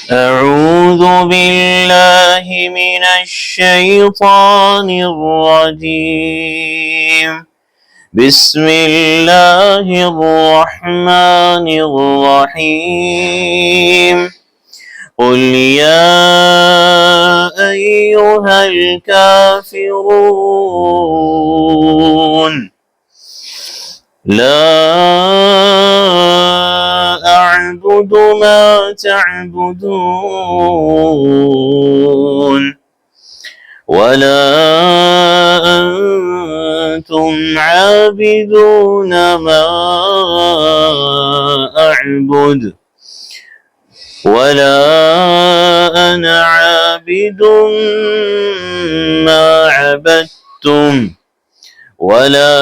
أعوذ بالله من الشيطان الرجيم. بسم الله الرحمن الرحيم. قل يا أيها الكافرون لا أعبد ما تعبدون ولا أنتم عابدون ما أعبد ولا أنا عابد ما عبدتم ولا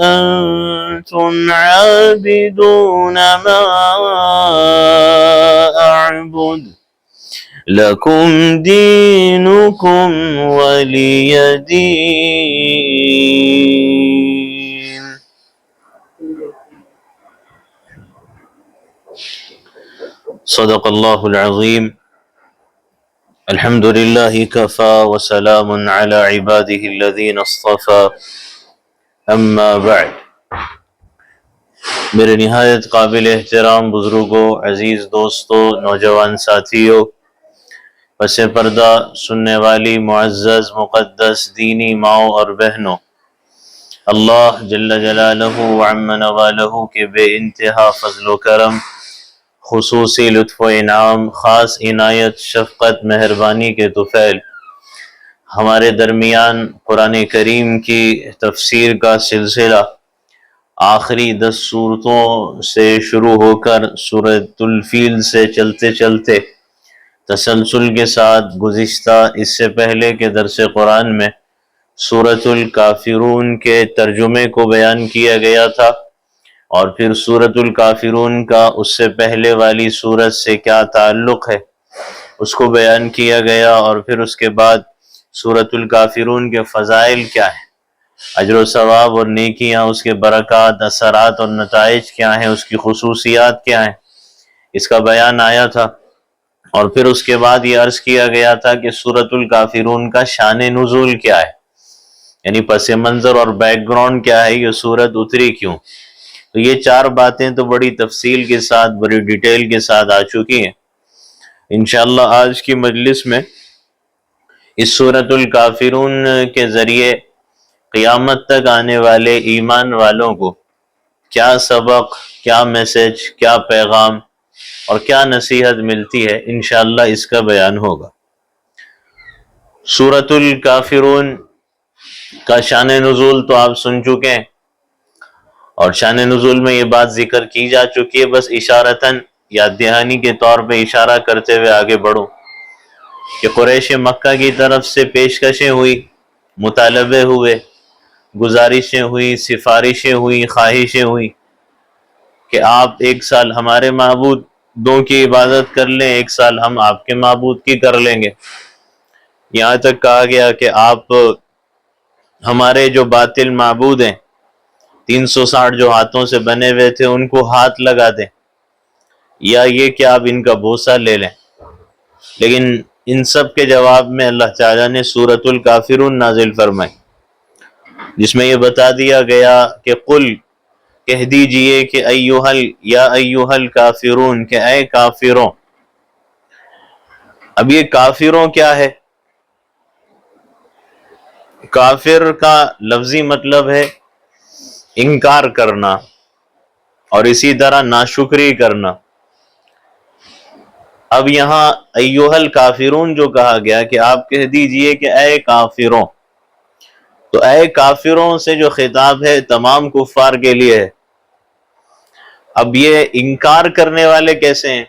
أنتم عابدون ما أعبد لكم دينكم ولي دين. صدق الله العظيم. الحمد لله كفى وسلام على عباده الذين اصطفى اما بعد. میرے نہایت قابل احترام بزرگوں، عزیز دوستوں، نوجوان ساتھیوں، پس پردہ سننے والی معزز مقدس دینی ماؤں اور بہنوں، اللہ جل جلالہ وعم نوالہ کے بے انتہا فضل و کرم، خصوصی لطف و انعام، خاص عنایت، شفقت، مہربانی کے طفیل ہمارے درمیان قرآن کریم کی تفسیر کا سلسلہ آخری 10 صورتوں سے شروع ہو کر سورۃ الفیل سے چلتے چلتے تسلسل کے ساتھ گزشتہ اس سے پہلے کے درس قرآن میں سورۃ الکافرون کے ترجمے کو بیان کیا گیا تھا، اور پھر سورۃ الکافرون کا اس سے پہلے والی سورت سے کیا تعلق ہے اس کو بیان کیا گیا، اور پھر اس کے بعد سورۃ الکافرون کے فضائل کیا ہیں، اجر و ثواب اور نیکیاں، اس کے برکات، اثرات اور نتائج کیا ہیں، اس کی خصوصیات کیا ہیں، اس کا بیان آیا تھا۔ اور پھر اس کے بعد یہ عرض کیا گیا تھا کہ سورۃ الکافرون کا شان نزول کیا ہے، یعنی پس منظر اور بیک گراؤنڈ کیا ہے، یہ سورت اتری کیوں۔ تو یہ 4 باتیں تو بڑی تفصیل کے ساتھ، بڑی ڈیٹیل کے ساتھ آ چکی ہیں۔ انشاءاللہ آج کی مجلس میں اس سورۃ الکافرون کے ذریعے قیامت تک آنے والے ایمان والوں کو کیا سبق، کیا میسج، کیا پیغام اور کیا نصیحت ملتی ہے، انشاءاللہ اس کا بیان ہوگا۔ سورۃ الکافرون کا شان نزول تو آپ سن چکے ہیں، اور شان نزول میں یہ بات ذکر کی جا چکی ہے، بس اشارتاً یاد دہانی کے طور پہ اشارہ کرتے ہوئے آگے بڑھوں کہ قریش مکہ کی طرف سے پیشکشیں ہوئی، مطالبے ہوئے، گزارشیں ہوئی، سفارشیں ہوئی، خواہشیں ہوئی کہ آپ 1 سال ہمارے معبودوں کی عبادت کر لیں، 1 سال ہم آپ کے معبود کی کر لیں گے۔ یہاں تک کہا گیا کہ آپ ہمارے جو باطل معبود ہیں 360 جو ہاتھوں سے بنے ہوئے تھے ان کو ہاتھ لگا دیں، یا یہ کہ آپ ان کا بوسہ لے لیں۔ لیکن ان سب کے جواب میں اللہ تعالیٰ نے سورۃ الکافرون نازل فرمائی، جس میں یہ بتا دیا گیا کہ قل، کہہ دیجئے کہ یا ایھا الکافرون، کہ اے کافروں۔ اب یہ کافروں کیا ہے؟ کافر کا لفظی مطلب ہے انکار کرنا، اور اسی طرح ناشکری کرنا۔ اب یہاں ایھا الکافرون جو کہا گیا کہ آپ کہہ دیجئے کہ اے کافروں، تو اے کافروں سے جو خطاب ہے تمام کفار کے لیے ہے۔ اب یہ انکار کرنے والے کیسے ہیں؟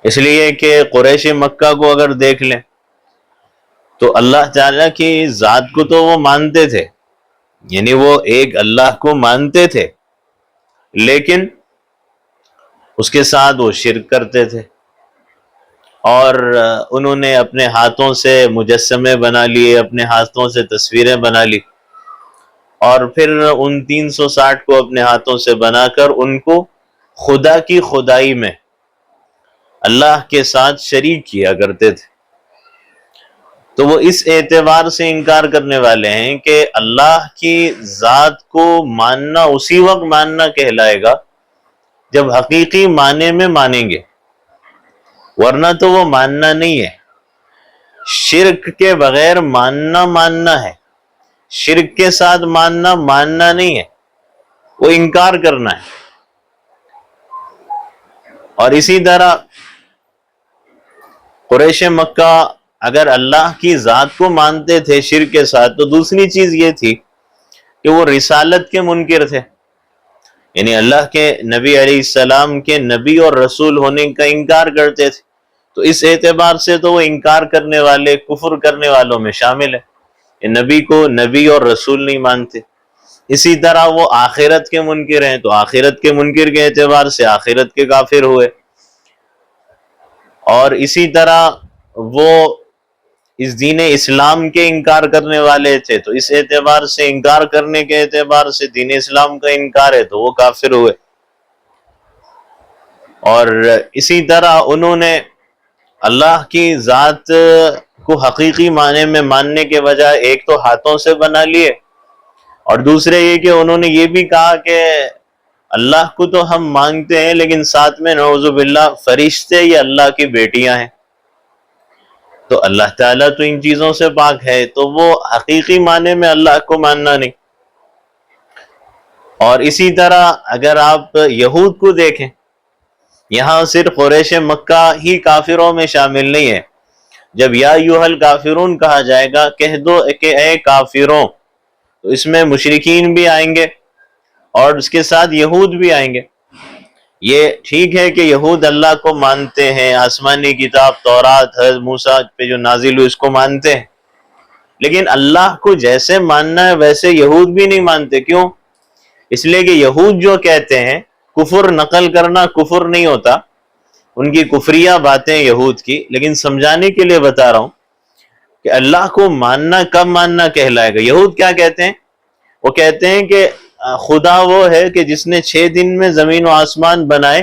اس لیے کہ قریش مکہ کو اگر دیکھ لیں تو اللہ تعالیٰ کی ذات کو تو وہ مانتے تھے، یعنی وہ ایک اللہ کو مانتے تھے، لیکن اس کے ساتھ وہ شرک کرتے تھے، اور انہوں نے اپنے ہاتھوں سے مجسمے بنا لیے، اپنے ہاتھوں سے تصویریں بنا لی، اور پھر ان 360 کو اپنے ہاتھوں سے بنا کر ان کو خدا کی خدائی میں اللہ کے ساتھ شریک کیا کرتے تھے، تو وہ اس اعتبار سے انکار کرنے والے ہیں کہ اللہ کی ذات کو ماننا اسی وقت ماننا کہلائے گا جب حقیقی معنی میں مانیں گے، ورنہ تو وہ ماننا نہیں ہے۔ شرک کے بغیر ماننا ہے، شرک کے ساتھ ماننا نہیں ہے، وہ انکار کرنا ہے۔ اور اسی طرح قریش مکہ اگر اللہ کی ذات کو مانتے تھے شرک کے ساتھ، تو دوسری چیز یہ تھی کہ وہ رسالت کے منکر تھے، یعنی اللہ کے نبی علیہ السلام کے نبی اور رسول ہونے کا انکار کرتے تھے، تو اس اعتبار سے تو وہ انکار کرنے والے، کفر کرنے والوں میں شامل ہے، کہ نبی کو نبی اور رسول نہیں مانتے۔ اسی طرح وہ آخرت کے منکر ہیں، تو آخرت کے منکر کے اعتبار سے آخرت کے کافر ہوئے، اور اسی طرح وہ اس دین اسلام کے انکار کرنے والے تھے، تو اس اعتبار سے انکار کرنے کے اعتبار سے دین اسلام کا انکار ہے تو وہ کافر ہوئے۔ اور اسی طرح انہوں نے اللہ کی ذات کو حقیقی معنی میں ماننے کے بجائے ایک تو ہاتھوں سے بنا لیے، اور دوسرے یہ کہ انہوں نے یہ بھی کہا کہ اللہ کو تو ہم مانگتے ہیں لیکن ساتھ میں نعوذ باللہ فرشتے یا اللہ کی بیٹیاں ہیں، تو اللہ تعالیٰ تو ان چیزوں سے پاک ہے، تو وہ حقیقی معنی میں اللہ کو ماننا نہیں۔ اور اسی طرح اگر آپ یہود کو دیکھیں، یہاں صرف قریش مکہ ہی کافروں میں شامل نہیں ہے، جب یا ایھا الکافرون کہا جائے گا، کہہ دو کہ اے کافروں، تو اس میں مشرکین بھی آئیں گے اور اس کے ساتھ یہود بھی آئیں گے۔ یہ ٹھیک ہے کہ یہود اللہ کو مانتے ہیں، آسمانی کتاب تورات حضرت موسیٰ پہ جو نازل ہوئی اس کو مانتے ہیں، لیکن اللہ کو جیسے ماننا ہے ویسے یہود بھی نہیں مانتے۔ کیوں؟ اس لیے کہ یہود جو کہتے ہیں، کفر نقل کرنا کفر نہیں ہوتا، ان کی کفریہ باتیں یہود کی، لیکن سمجھانے کے لیے بتا رہا ہوں کہ اللہ کو ماننا کب ماننا کہلائے گا۔ یہود کیا کہتے ہیں؟ وہ کہتے ہیں کہ خدا وہ ہے کہ جس نے 6 دن میں زمین و آسمان بنائے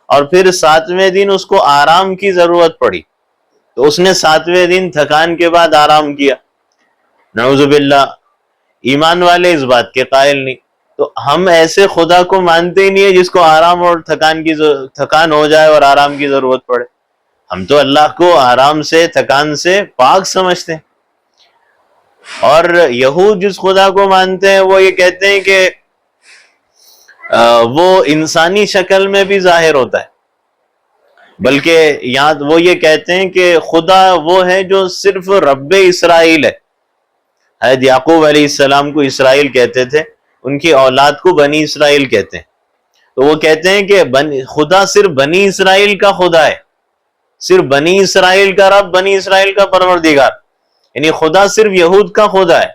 اور پھر 7ویں دن اس کو آرام کی ضرورت پڑی، تو اس نے 7ویں دن تھکان کے بعد آرام کیا۔ نعوذ باللہ، ایمان والے اس بات کے قائل نہیں، تو ہم ایسے خدا کو مانتے ہی نہیں ہے جس کو آرام اور تھکان ہو جائے اور آرام کی ضرورت پڑے۔ ہم تو اللہ کو آرام سے، تھکان سے پاک سمجھتے ہیں۔ اور یہود جس خدا کو مانتے ہیں وہ یہ کہتے ہیں کہ وہ انسانی شکل میں بھی ظاہر ہوتا ہے، بلکہ یہاں وہ یہ کہتے ہیں کہ خدا وہ ہے جو صرف رب اسرائیل ہے۔ حضرت یعقوب علیہ السلام کو اسرائیل کہتے تھے، ان کی اولاد کو بنی اسرائیل کہتے ہیں، تو وہ کہتے ہیں کہ خدا صرف بنی اسرائیل کا خدا ہے، صرف بنی اسرائیل کا رب، بنی اسرائیل کا پروردگار، یعنی خدا صرف یہود کا خدا ہے۔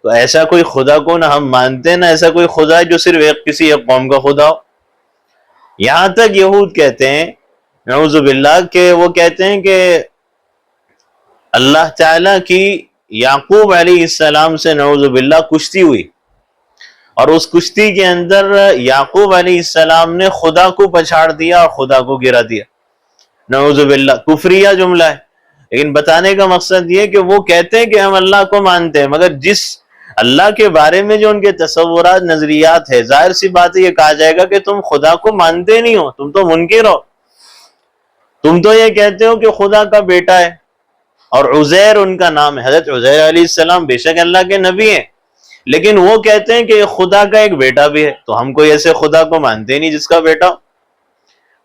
تو ایسا کوئی خدا کو نہ ہم مانتے ہیں، نہ ایسا کوئی خدا ہے جو صرف کسی ایک قوم کا خدا ہو۔ یہاں تک یہود کہتے ہیں نعوذ باللہ کہ وہ کہتے ہیں کہ اللہ تعالیٰ کی یعقوب علیہ السلام سے نعوذ باللہ کشتی ہوئی، اور اس کشتی کے اندر یعقوب علیہ السلام نے خدا کو پچھاڑ دیا اور خدا کو گرا دیا۔ نعوذ باللہ، کفریہ جملہ ہے، لیکن بتانے کا مقصد یہ کہ وہ کہتے ہیں کہ ہم اللہ کو مانتے ہیں، مگر جس اللہ کے بارے میں جو ان کے تصورات، نظریات ہے، ظاہر سی بات ہے یہ کہا جائے گا کہ تم خدا کو مانتے نہیں ہو، تم تو منکر ہو، تم تو یہ کہتے ہو کہ خدا کا بیٹا ہے، اور عزیر ان کا نام ہے۔ حضرت عزیر علیہ السلام بے شک اللہ کے نبی ہیں، لیکن وہ کہتے ہیں کہ خدا کا ایک بیٹا بھی ہے، تو ہم کوئی ایسے خدا کو مانتے نہیں جس کا بیٹا ہو۔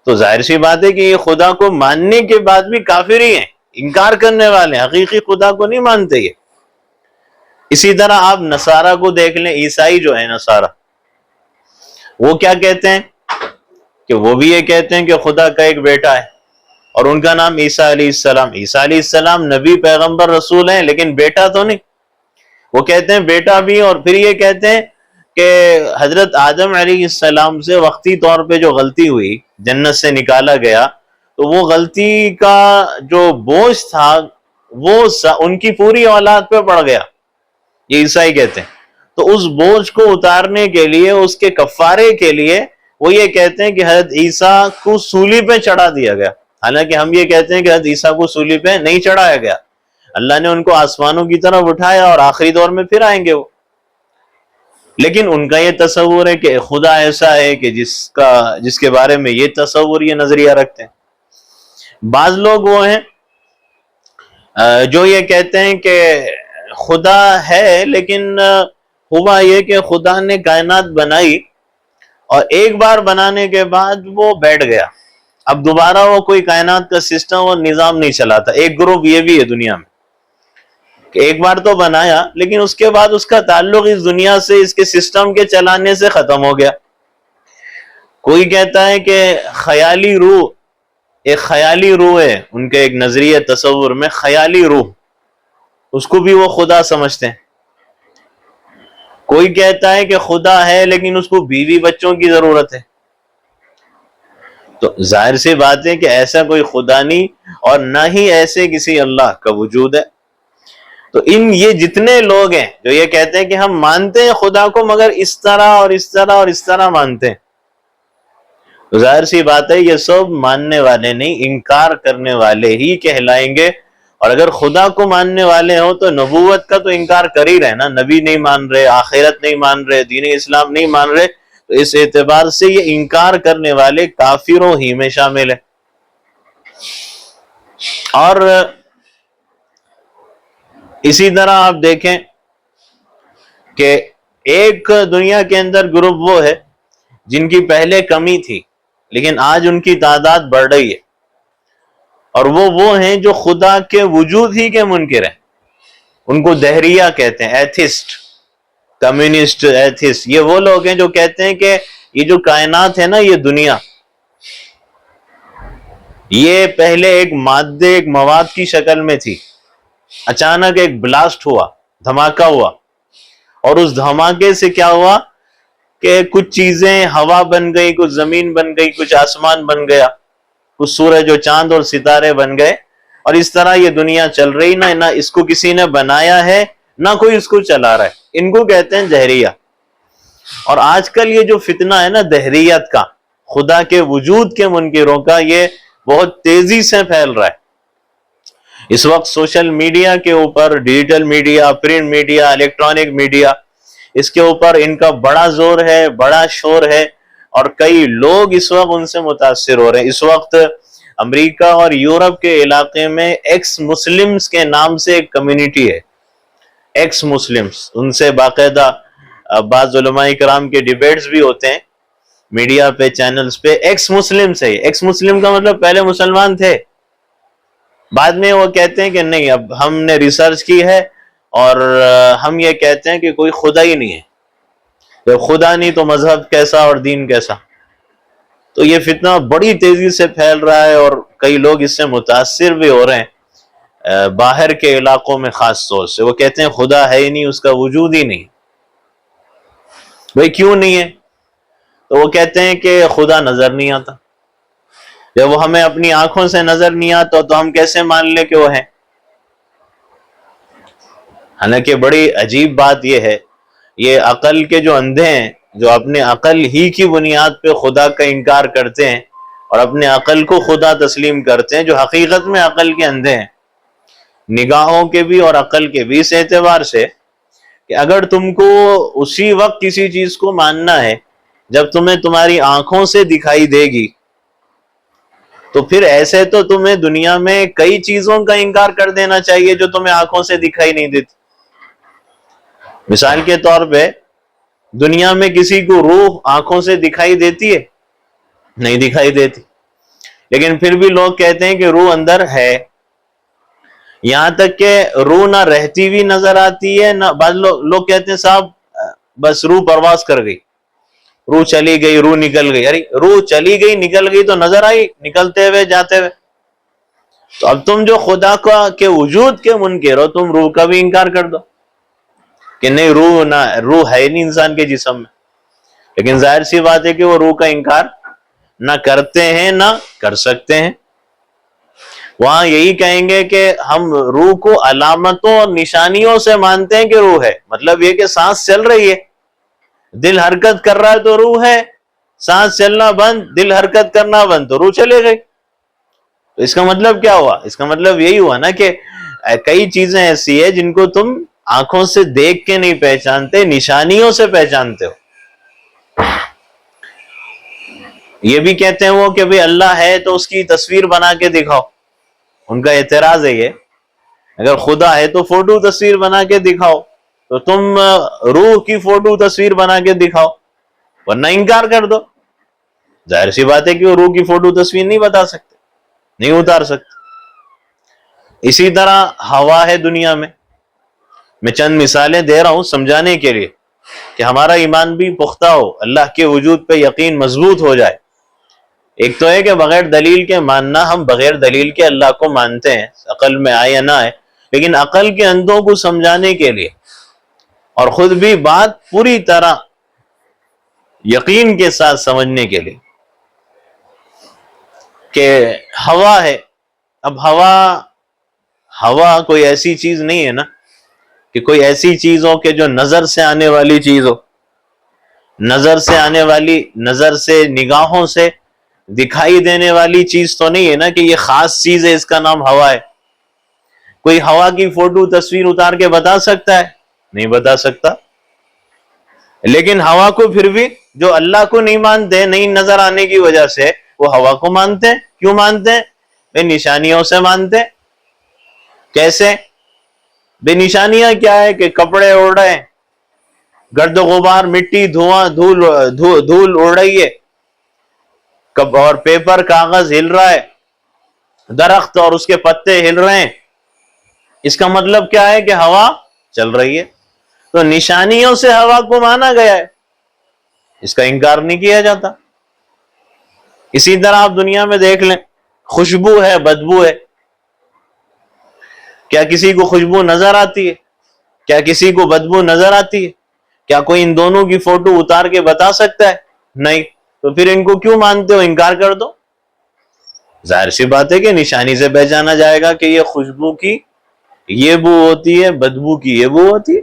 تو ظاہر سی بات ہے کہ یہ خدا کو ماننے کے بعد بھی کافر ہی ہیں، انکار کرنے والے ہیں، حقیقی خدا کو نہیں مانتے یہ۔ اسی طرح آپ نصارہ کو دیکھ لیں، عیسائی جو ہے نصارہ، وہ کیا کہتے ہیں کہ وہ بھی یہ کہتے ہیں کہ خدا کا ایک بیٹا ہے، اور ان کا نام عیسیٰ علیہ السلام۔ عیسیٰ علیہ السلام نبی، پیغمبر، رسول ہیں، لیکن بیٹا تو نہیں۔ وہ کہتے ہیں بیٹا بھی، اور پھر یہ کہتے ہیں کہ حضرت آدم علیہ السلام سے وقتی طور پہ جو غلطی ہوئی، جنت سے نکالا گیا، تو وہ غلطی کا جو بوجھ تھا وہ ان کی پوری اولاد پہ پڑ گیا، یہ عیسائی کہتے ہیں۔ تو اس بوجھ کو اتارنے کے لیے، اس کے کفارے کے لیے، وہ یہ کہتے ہیں کہ حضرت عیسیٰ کو سولی پہ چڑھا دیا گیا۔ حالانکہ ہم یہ کہتے ہیں کہ حضرت عیسیٰ کو صلیب پہ نہیں چڑھایا گیا، اللہ نے ان کو آسمانوں کی طرف اٹھایا اور آخری دور میں پھر آئیں گے وہ. لیکن ان کا یہ تصور ہے کہ خدا ایسا ہے کہ جس کے بارے میں یہ تصور، یہ نظریہ رکھتے ہیں. بعض لوگ وہ ہیں جو یہ کہتے ہیں کہ خدا ہے، لیکن ہوا یہ کہ خدا نے کائنات بنائی اور ایک بار بنانے کے بعد وہ بیٹھ گیا، اب دوبارہ وہ کوئی کائنات کا سسٹم اور نظام نہیں چلاتا. ایک گروپ یہ بھی ہے دنیا میں کہ ایک بار تو بنایا لیکن اس کے بعد اس کا تعلق اس دنیا سے، اس کے سسٹم کے چلانے سے ختم ہو گیا. کوئی کہتا ہے کہ خیالی روح، ایک خیالی روح ہے ان کے ایک نظریہ تصور میں، خیالی روح، اس کو بھی وہ خدا سمجھتے ہیں. کوئی کہتا ہے کہ خدا ہے لیکن اس کو بیوی بچوں کی ضرورت ہے. تو ظاہر سی بات ہے کہ ایسا کوئی خدا نہیں اور نہ ہی ایسے کسی اللہ کا وجود ہے. تو یہ جتنے لوگ ہیں جو یہ کہتے ہیں کہ ہم مانتے ہیں خدا کو مگر اس طرح اور اس طرح اور اس طرح مانتے ہیں، تو ظاہر سی بات ہے یہ سب ماننے والے نہیں، انکار کرنے والے ہی کہلائیں گے. اور اگر خدا کو ماننے والے ہوں تو نبوت کا تو انکار کر ہی رہے نا، نبی نہیں مان رہے، آخرت نہیں مان رہے، دین اسلام نہیں مان رہے، تو اس اعتبار سے یہ انکار کرنے والے کافروں ہی میں شامل ہیں. اور اسی طرح آپ دیکھیں کہ ایک دنیا کے اندر گروپ وہ ہے جن کی پہلے کمی تھی لیکن آج ان کی تعداد بڑھ رہی ہے، اور وہ ہیں جو خدا کے وجود ہی کے منکر ہیں. ان کو دہریہ کہتے ہیں، ایتھسٹ، کمیونسٹ ایتھسٹ. یہ وہ لوگ ہیں جو کہتے ہیں کہ یہ جو کائنات ہے نا، یہ دنیا، یہ پہلے ایک مادے، ایک مواد کی شکل میں تھی، اچانک ایک بلاسٹ ہوا، دھماکہ ہوا، اور اس دھماکے سے کیا ہوا کہ کچھ چیزیں ہوا بن گئی، کچھ زمین بن گئی، کچھ آسمان بن گیا، کچھ سورج و چاند اور ستارے بن گئے، اور اس طرح یہ دنیا چل رہی. نہ اس کو کسی نے بنایا ہے، نہ کوئی اس کو چلا رہا ہے. ان کو کہتے ہیں دہریہ. اور آج کل یہ جو فتنہ ہے نا دہریت کا، خدا کے وجود کے منکروں کا، یہ بہت تیزی سے پھیل رہا ہے. اس وقت سوشل میڈیا کے اوپر، digital media, print media, electronic media, اس کے اوپر ان کا بڑا زور ہے، بڑا شور ہے، اور کئی لوگ اس وقت ان سے متاثر ہو رہے ہیں. اس وقت امریکہ اور یورپ کے علاقے میں ایکس مسلمز کے نام سے ایک کمیونٹی ہے، ایکس مسلمز. ان سے باقاعدہ بعض علماء کرام کے ڈیبیٹس بھی ہوتے ہیں میڈیا پہ، چینلز پہ. ایکس مسلم سے، ایکس مسلم کا مطلب پہلے مسلمان تھے، بعد میں وہ کہتے ہیں کہ نہیں، اب ہم نے ریسرچ کی ہے اور ہم یہ کہتے ہیں کہ کوئی خدا ہی نہیں ہے. جب خدا نہیں تو مذہب کیسا اور دین کیسا؟ تو یہ فتنہ بڑی تیزی سے پھیل رہا ہے اور کئی لوگ اس سے متاثر بھی ہو رہے ہیں، باہر کے علاقوں میں خاص طور سے. وہ کہتے ہیں خدا ہے ہی نہیں، اس کا وجود ہی نہیں. بھئی کیوں نہیں ہے؟ تو وہ کہتے ہیں کہ خدا نظر نہیں آتا. جب وہ ہمیں اپنی آنکھوں سے نظر نہیں آتا تو ہم کیسے مان لیں کہ وہ ہے؟ حالانکہ بڑی عجیب بات یہ ہے، یہ عقل کے جو اندھے ہیں، جو اپنے عقل ہی کی بنیاد پہ خدا کا انکار کرتے ہیں اور اپنے عقل کو خدا تسلیم کرتے ہیں، جو حقیقت میں عقل کے اندھے ہیں، نگاہوں کے بھی اور عقل کے بھی، اس اعتبار سے کہ اگر تم کو اسی وقت کسی چیز کو ماننا ہے جب تمہیں تمہاری آنکھوں سے دکھائی دے گی، تو پھر ایسے تو تمہیں دنیا میں کئی چیزوں کا انکار کر دینا چاہیے جو تمہیں آنکھوں سے دکھائی نہیں دیتی. مثال کے طور پہ دنیا میں کسی کو روح آنکھوں سے دکھائی دیتی ہے؟ نہیں دکھائی دیتی، لیکن پھر بھی لوگ کہتے ہیں کہ روح اندر ہے. یہاں تک کہ روح نہ رہتی ہوئی نظر آتی ہے، نہ بعض لوگ کہتے ہیں صاحب بس روح پرواز کر گئی، روح چلی گئی، روح نکل گئی. ارے روح چلی گئی، نکل گئی تو نظر آئی نکلتے ہوئے، جاتے ہوئے. تو اب تم جو خدا کا کے وجود کے منکر ہو، تم روح کا بھی انکار کر دو کہ نہیں، روح ہے نہیں انسان کے جسم میں. لیکن ظاہر سی بات ہے کہ وہ روح کا انکار نہ کرتے ہیں نہ کر سکتے ہیں. وہاں یہی کہیں گے کہ ہم روح کو علامتوں اور نشانیوں سے مانتے ہیں کہ روح ہے. مطلب یہ کہ سانس چل رہی ہے، دل حرکت کر رہا ہے تو روح ہے، سانس چلنا بند، دل حرکت کرنا بند تو روح چلے گئی. تو اس کا مطلب کیا ہوا؟ اس کا مطلب یہی ہوا نا کہ کئی چیزیں ایسی ہیں جن کو تم آنکھوں سے دیکھ کے نہیں پہچانتے، نشانیوں سے پہچانتے ہو۔ یہ بھی کہتے ہیں وہ کہ بھئی اللہ ہے تو اس کی تصویر بنا کے دکھاؤ، ان کا اعتراض ہے یہ، اگر خدا ہے تو فوٹو تصویر بنا کے دکھاؤ، تو تم روح کی فوٹو تصویر بنا کے دکھاؤ، ورنہ انکار کر دو۔ ظاہر سی بات ہے کہ وہ روح کی فوٹو تصویر نہیں بتا سکتے، نہیں اتار سکتے۔ اسی طرح ہوا ہے دنیا میں چند مثالیں دے رہا ہوں سمجھانے کے لیے کہ ہمارا ایمان بھی پختہ ہو، اللہ کے وجود پہ یقین مضبوط ہو جائے۔ ایک تو ہے کہ بغیر دلیل کے ماننا، ہم بغیر دلیل کے اللہ کو مانتے ہیں، عقل میں آئے یا نہ آئے، لیکن عقل کے اندھوں کو سمجھانے کے لیے اور خود بھی بات پوری طرح یقین کے ساتھ سمجھنے کے لیے کہ ہوا ہے۔ اب ہوا کوئی ایسی چیز نہیں ہے نا کہ کوئی ایسی چیز ہو کہ جو نظر سے آنے والی چیز ہو، نظر سے آنے والی، نظر سے، نگاہوں سے دکھائی دینے والی چیز تو نہیں ہے نا کہ یہ خاص چیز ہے، اس کا نام ہوا ہے۔ کوئی ہوا کی فوٹو تصویر اتار کے بتا سکتا ہے؟ نہیں بتا سکتا۔ لیکن ہوا کو پھر بھی جو اللہ کو نہیں مانتے، نہیں نظر آنے کی وجہ سے، وہ ہوا کو مانتے ہیں۔ کیوں مانتے ہیں؟ بے نشانیوں سے مانتے ہیں۔ کیسے؟ بے نشانیاں کیا ہے کہ کپڑے اڑ رہے ہیں، گرد و غبار، مٹی، دھواں، دھول اڑ رہی ہے، اور پیپر، کاغذ ہل رہا ہے، درخت اور اس کے پتے ہل رہے ہیں۔ اس کا مطلب کیا ہے کہ ہوا چل رہی ہے۔ تو نشانیوں سے ہوا کو مانا گیا ہے، اس کا انکار نہیں کیا جاتا۔ اسی طرح آپ دنیا میں دیکھ لیں، خوشبو ہے، بدبو ہے، کیا کسی کو خوشبو نظر آتی ہے؟ کیا کسی کو بدبو نظر آتی ہے؟ کیا کوئی ان دونوں کی فوٹو اتار کے بتا سکتا ہے؟ نہیں۔ تو پھر ان کو کیوں مانتے ہو؟ انکار کر دو۔ ظاہر سی بات ہے کہ نشانی سے پہچانا جائے گا کہ یہ خوشبو کی یہ بو ہوتی ہے، بدبو کی یہ بو ہوتی ہے۔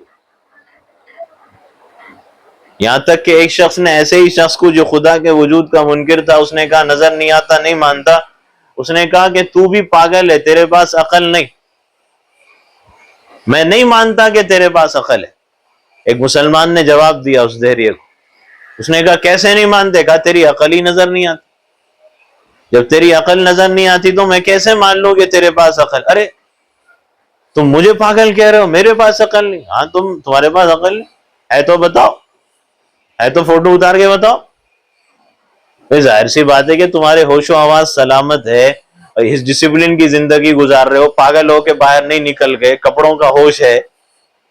یہاں تک کہ ایک شخص نے، ایسے ہی شخص کو جو خدا کے وجود کا منکر تھا، اس نے کہا نظر نہیں آتا، نہیں مانتا، اس نے کہا کہ تو بھی پاگل ہے، تیرے پاس عقل نہیں، میں نہیں مانتا کہ تیرے پاس عقل ہے۔ ایک مسلمان نے جواب دیا اس دہریے کو، اس نے کہا کیسے نہیں مانتے؟ کہا تیری عقل ہی نظر نہیں آتی۔ جب تیری عقل نظر نہیں آتی تو میں کیسے مان لوں کہ تیرے پاس عقل؟ ارے تم مجھے پاگل کہہ رہے ہو، میرے پاس عقل نہیں؟ ہاں تمہارے پاس عقل نہیں ہے تو بتاؤ، ہے تو فوٹو اتار کے بتاؤ۔ ظاہر سی بات ہے کہ تمہارے ہوش و حواس سلامت ہے، اس ڈسپلن کی زندگی گزار رہے ہو، پاگل ہو کے باہر نہیں نکل گئے، کپڑوں کا ہوش ہے،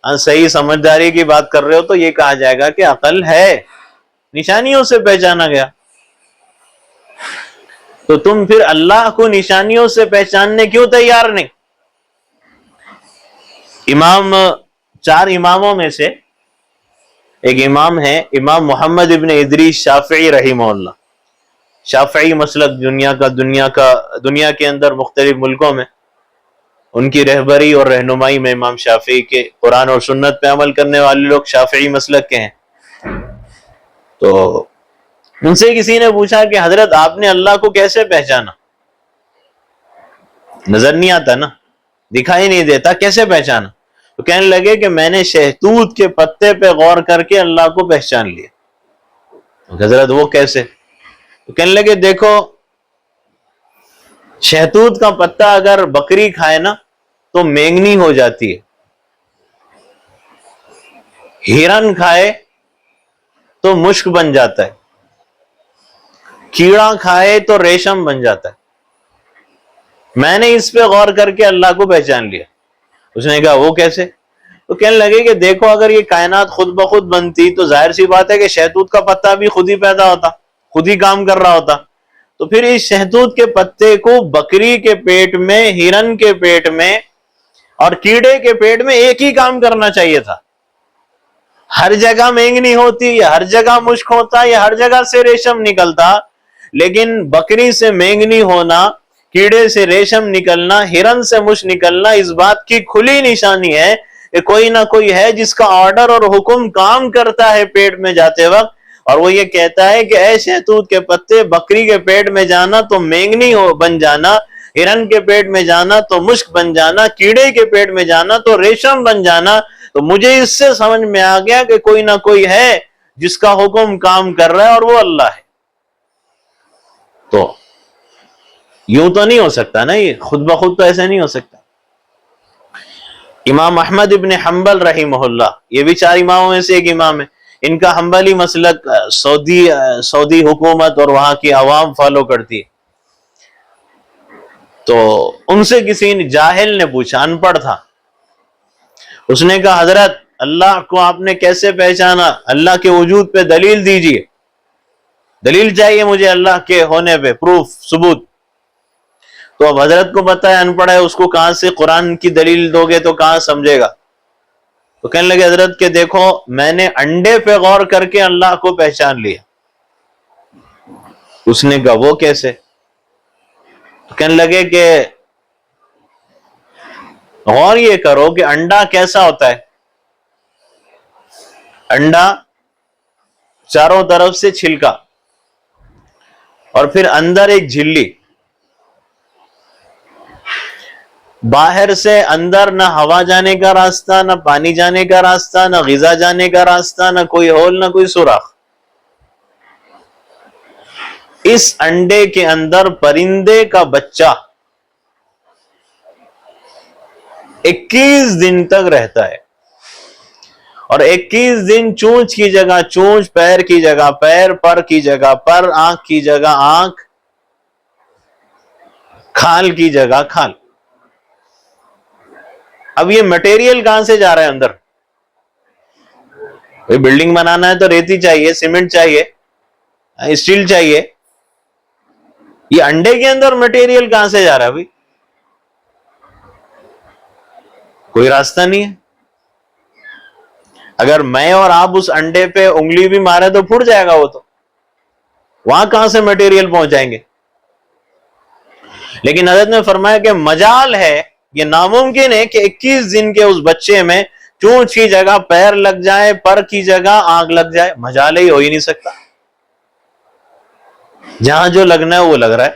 صحیح سمجھداری کی بات کر رہے ہو، تو یہ کہا جائے گا کہ عقل ہے، نشانیوں سے پہچانا گیا۔ تو تم پھر اللہ کو نشانیوں سے پہچاننے کیوں تیار نہیں؟ چار اماموں میں سے ایک امام ہے، امام محمد ابن ادریس شافعی رحمہ اللہ۔ شافعی مسلک دنیا کے اندر مختلف ملکوں میں ان کی رہبری اور رہنمائی میں امام شافعی کے قرآن اور سنت پہ عمل کرنے والے لوگ شافعی مسلک کے ہیں۔ تو ان سے کسی نے پوچھا کہ حضرت آپ نے اللہ کو کیسے پہچانا؟ نظر نہیں آتا نا، دکھائی نہیں دیتا، کیسے پہچانا؟ تو کہنے لگے کہ میں نے شہتوت کے پتے پہ غور کر کے اللہ کو پہچان لیا۔ حضرت وہ کیسے؟ تو کہنے لگے دیکھو، شہتوت کا پتا اگر بکری کھائے نا تو مینگنی ہو جاتی ہے، ہرن کھائے تو مشک بن جاتا ہے، کیڑا کھائے تو ریشم بن جاتا ہے۔ میں نے اس پہ غور کر کے اللہ کو پہچان لیا۔ اس نے کہا وہ کیسے؟ تو کہنے لگے کہ دیکھو، اگر یہ کائنات خود بخود بنتی تو ظاہر سی بات ہے کہ شہتوت کا پتا بھی خود ہی پیدا ہوتا، خود ہی کام کر رہا ہوتا۔ تو پھر اس شہتوت کے پتے کو بکری کے پیٹ میں، ہرن کے پیٹ میں اور کیڑے کے پیٹ میں ایک ہی کام کرنا چاہیے تھا۔ ہر جگہ مینگنی ہوتی، یا ہر جگہ مشک ہوتا، یا ہر جگہ سے ریشم نکلتا، لیکن بکری سے مینگنی ہونا، کیڑے سے ریشم نکلنا، ہرن سے مشک نکلنا، اس بات کی کھلی نشانی ہے کہ کوئی نہ کوئی ہے جس کا آرڈر اور حکم کام کرتا ہے پیٹ میں جاتے وقت، اور وہ یہ کہتا ہے کہ اے شہتوت کے پتے، بکری کے پیٹ میں جانا تو مینگنی بن جانا، ہرن کے پیٹ میں جانا تو مشک بن جانا، کیڑے کے پیٹ میں جانا تو ریشم بن جانا۔ تو مجھے اس سے سمجھ میں آ گیا کہ کوئی نہ کوئی ہے جس کا حکم کام کر رہا ہے اور وہ اللہ ہے۔ تو یوں تو نہیں ہو سکتا نا، یہ خود بخود تو ایسے نہیں ہو سکتا۔ امام احمد ابن حنبل رحمہ اللہ، یہ بھی 4 اماموں میں سے ایک امام ہے، ان کا حنبلی مسلک سعودی حکومت اور وہاں کی عوام فالو کرتی ہے۔ تو ان سے کسی جاہل نے پوچھا، ان پڑھ تھا، اس نے کہا حضرت اللہ کو آپ نے کیسے پہچانا؟ اللہ کے وجود پہ دلیل دیجیے، دلیل چاہیے مجھے اللہ کے ہونے پہ، پروف، ثبوت۔ تو اب حضرت کو پتا ہے ان پڑھ ہے، اس کو کہاں سے قرآن کی دلیل دو گے تو کہاں سمجھے گا؟ تو کہنے لگے حضرت کہ دیکھو میں نے انڈے پہ غور کر کے اللہ کو پہچان لیا۔ اس نے کہا وہ کیسے؟ تو کہنے لگے کہ غور یہ کرو کہ انڈا کیسا ہوتا ہے۔ انڈا چاروں طرف سے چھلکا اور پھر اندر ایک جھلی، باہر سے اندر نہ ہوا جانے کا راستہ، نہ پانی جانے کا راستہ، نہ غذا جانے کا راستہ، نہ کوئی ہول، نہ کوئی سوراخ۔ اس انڈے کے اندر پرندے کا بچہ 21 دن تک رہتا ہے، اور 21 دن چونچ کی جگہ چونچ، پیر کی جگہ پیر، پر کی جگہ پر، آنکھ کی جگہ آنکھ، کھال کی جگہ کھال۔ اب یہ مٹیریل کہاں سے جا رہا ہے اندر؟ کوئی بلڈنگ بنانا ہے تو ریتی چاہیے، سیمنٹ چاہیے، اسٹیل چاہیے۔ یہ انڈے کے اندر مٹیریل کہاں سے جا رہا ہے بھائی؟ کوئی راستہ نہیں ہے۔ اگر میں اور آپ اس انڈے پہ انگلی بھی مارے تو پھٹ جائے گا وہ، تو وہاں کہاں سے مٹیریل پہنچائیں گے؟ لیکن حضرت نے فرمایا کہ مجال ہے، یہ ناممکن ہے کہ 21 دن کے اس بچے میں چونچ کی جگہ پیر لگ جائے، پر کی جگہ آنکھ لگ جائے، مجال ہی ہو ہی نہیں سکتا۔ جہاں جو لگنا ہے وہ لگ رہا ہے۔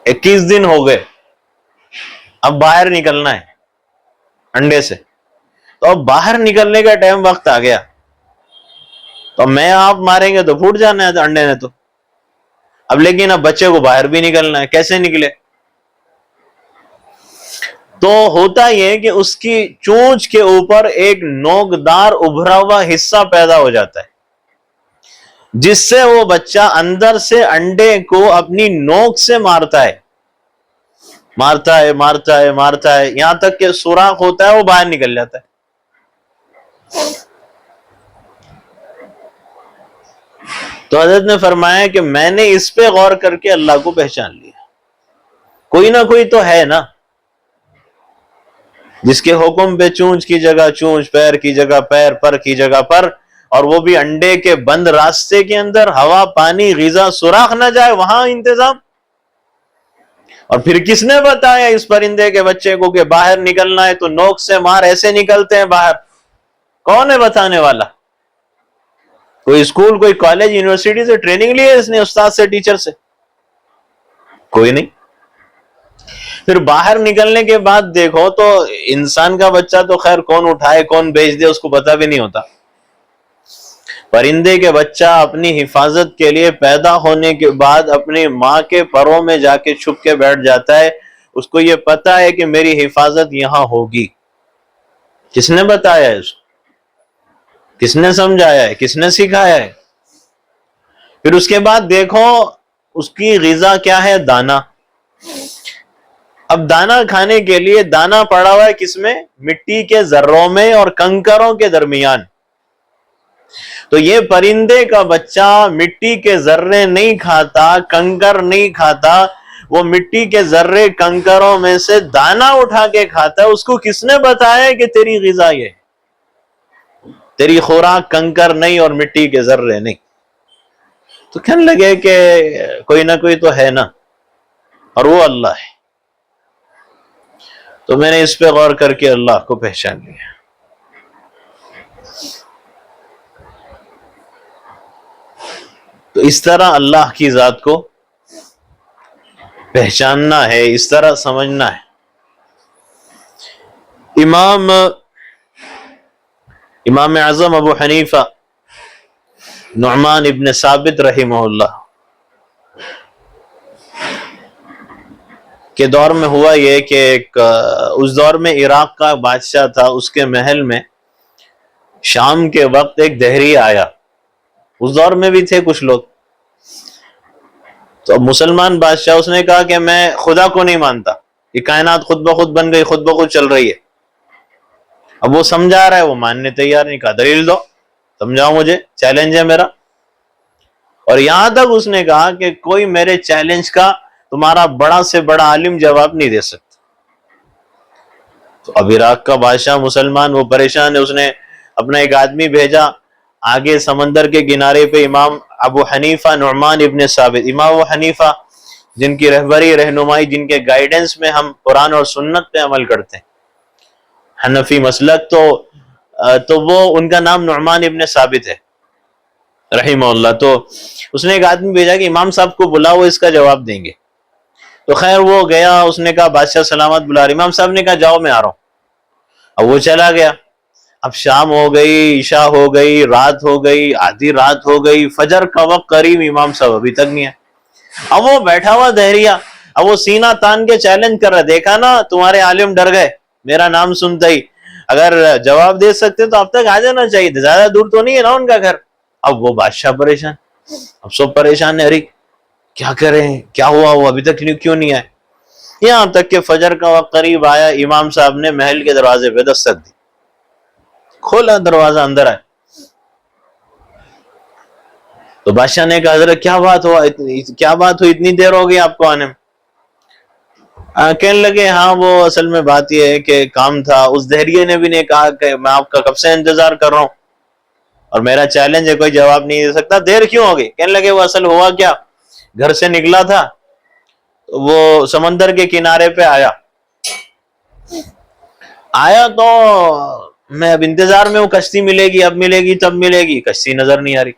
21 دن ہو گئے، اب باہر نکلنا ہے انڈے سے، تو اب باہر نکلنے کا ٹائم وقت آ گیا، تو میں آپ ماریں گے تو پھوٹ جانا ہے انڈے نے تو۔ اب لیکن اب بچے کو باہر بھی نکلنا ہے، کیسے نکلے؟ تو ہوتا یہ کہ اس کی چونچ کے اوپر ایک نوکدار ابھرا ہوا حصہ پیدا ہو جاتا ہے، جس سے وہ بچہ اندر سے انڈے کو اپنی نوک سے مارتا ہے، مارتا ہے مارتا ہے مارتا ہے، یہاں تک کہ سوراخ ہوتا ہے وہ باہر نکل جاتا ہے۔ تو حضرت نے فرمایا کہ میں نے اس پہ غور کر کے اللہ کو پہچان لیا، کوئی نہ کوئی تو ہے نا جس کے حکم پہ چونچ کی جگہ چونچ، پیر کی جگہ پیر، پر کی جگہ پر، اور وہ بھی انڈے کے بند راستے کے اندر، ہوا پانی غذا سوراخ نہ جائے وہاں انتظام۔ اور پھر کس نے بتایا اس پرندے کے بچے کو کہ باہر نکلنا ہے تو نوک سے مار، ایسے نکلتے ہیں باہر؟ کون ہے بتانے والا؟ کوئی اسکول، کوئی کالج، یونیورسٹی سے ٹریننگ لی ہے اس نے، استاد سے، ٹیچر سے؟ کوئی نہیں۔ پھر باہر نکلنے کے بعد دیکھو تو انسان کا بچہ تو خیر کون اٹھائے کون بیچ دے اس کو پتہ بھی نہیں ہوتا، پرندے کے بچہ اپنی حفاظت کے لیے پیدا ہونے کے بعد اپنی ماں کے پروں میں جا کے چھپ کے بیٹھ جاتا ہے، اس کو یہ پتا ہے کہ میری حفاظت یہاں ہوگی۔ کس نے بتایا ہے اس کو؟ کس نے سمجھایا ہے؟ کس نے سکھایا ہے؟ پھر اس کے بعد دیکھو اس کی غذا کیا ہے؟ دانا۔ اب دانا کھانے کے لیے دانا پڑا ہوا ہے کس میں؟ مٹی کے ذروں میں اور کنکروں کے درمیان۔ تو یہ پرندے کا بچہ مٹی کے ذرے نہیں کھاتا، کنکر نہیں کھاتا، وہ مٹی کے ذرے کنکروں میں سے دانا اٹھا کے کھاتا ہے۔ اس کو کس نے بتایا کہ تیری غذا یہ، تیری خوراک کنکر نہیں اور مٹی کے ذرے نہیں؟ تو کہنے لگے کہ کوئی نہ کوئی تو ہے نا، اور وہ اللہ ہے۔ تو میں نے اس پہ غور کر کے اللہ کو پہچان لیا۔ تو اس طرح اللہ کی ذات کو پہچاننا ہے، اس طرح سمجھنا ہے۔ امام اعظم ابو حنیفہ نعمان ابن ثابت رحمہ اللہ کے دور میں ہوا یہ کہ اس دور میں عراق کا بادشاہ تھا، اس کے محل میں شام کے وقت ایک دہری آیا۔ اس دور میں بھی تھے کچھ لوگ، تو مسلمان بادشاہ، اس نے کہا کہ میں خدا کو نہیں مانتا، یہ کائنات خود بخود بن گئی، خود بخود چل رہی ہے۔ اب وہ سمجھا رہا ہے، وہ ماننے تیار نہیں، کہا دلیل دو، سمجھاؤ مجھے، چیلنج ہے میرا۔ اور یہاں تک اس نے کہا کہ کوئی میرے چیلنج کا تمہارا بڑا سے بڑا عالم جواب نہیں دے سکتا۔ تو اب عراق کا بادشاہ مسلمان، وہ پریشان ہے، اس نے اپنا ایک آدمی بھیجا آگے سمندر کے کنارے پہ، امام ابو حنیفہ نعمان ابن ثابت، امام ابو حنیفہ جن کی رہبری رہنمائی، جن کے گائیڈنس میں ہم قرآن اور سنت پہ عمل کرتے ہیں، حنفی مسلک، تو وہ ان کا نام نعمان ابن ثابت ہے رحمہ اللہ۔ تو اس نے ایک آدمی بھیجا کہ امام صاحب کو بلاؤ، وہ اس کا جواب دیں گے۔ تو خیر وہ گیا، اس نے کہا بادشاہ سلامت بلا رہے۔ امام صاحب نے کہا جاؤ میں آ رہا ہوں۔ اب وہ چلا گیا۔ اب شام ہو گئی، عشاء ہو گئی، رات ہو گئی، آدھی رات ہو گئی، فجر کا وقت قریب، امام صاحب ابھی تک نہیں ہے۔ اب وہ بیٹھا ہوا دہریا، اب وہ سینہ تان کے چیلنج کر رہا، دیکھا نا تمہارے عالم ڈر گئے میرا نام سنتا ہی، اگر جواب دے سکتے تو اب تک آ جانا چاہیے، زیادہ دور تو نہیں ہے نا ان کا گھر۔ اب وہ بادشاہ پریشان، اب سب پریشان ہے، ارے کیا کریں، کیا ہوا، وہ ابھی تک کیوں نہیں آئے؟ یہاں تک کہ فجر کا وقت قریب آیا، امام صاحب نے محل کے دروازے پہ دستک دی، کھولا دروازہ، اندر آئے۔ تو بادشاہ نے کہا حضرت کیا بات ہوئی، اتنی دیر ہو گئی آپ کو آنے میں؟ کہنے لگے ہاں وہ اصل میں بات یہ ہے کہ کام تھا، اس دہریے نے بھی نے کہا کہ میں آپ کا کب سے انتظار کر رہا ہوں اور میرا چیلنج ہے، کوئی جواب نہیں دے سکتا، دیر کیوں ہو گئی؟ کہنے لگے وہ اصل ہوا کیا، گھر سے نکلا تھا، وہ سمندر کے کنارے پہ آیا تو میں اب انتظار میں ہوں، کشتی ملے گی، اب ملے گی تب ملے گی، کشتی نظر نہیں آ رہی،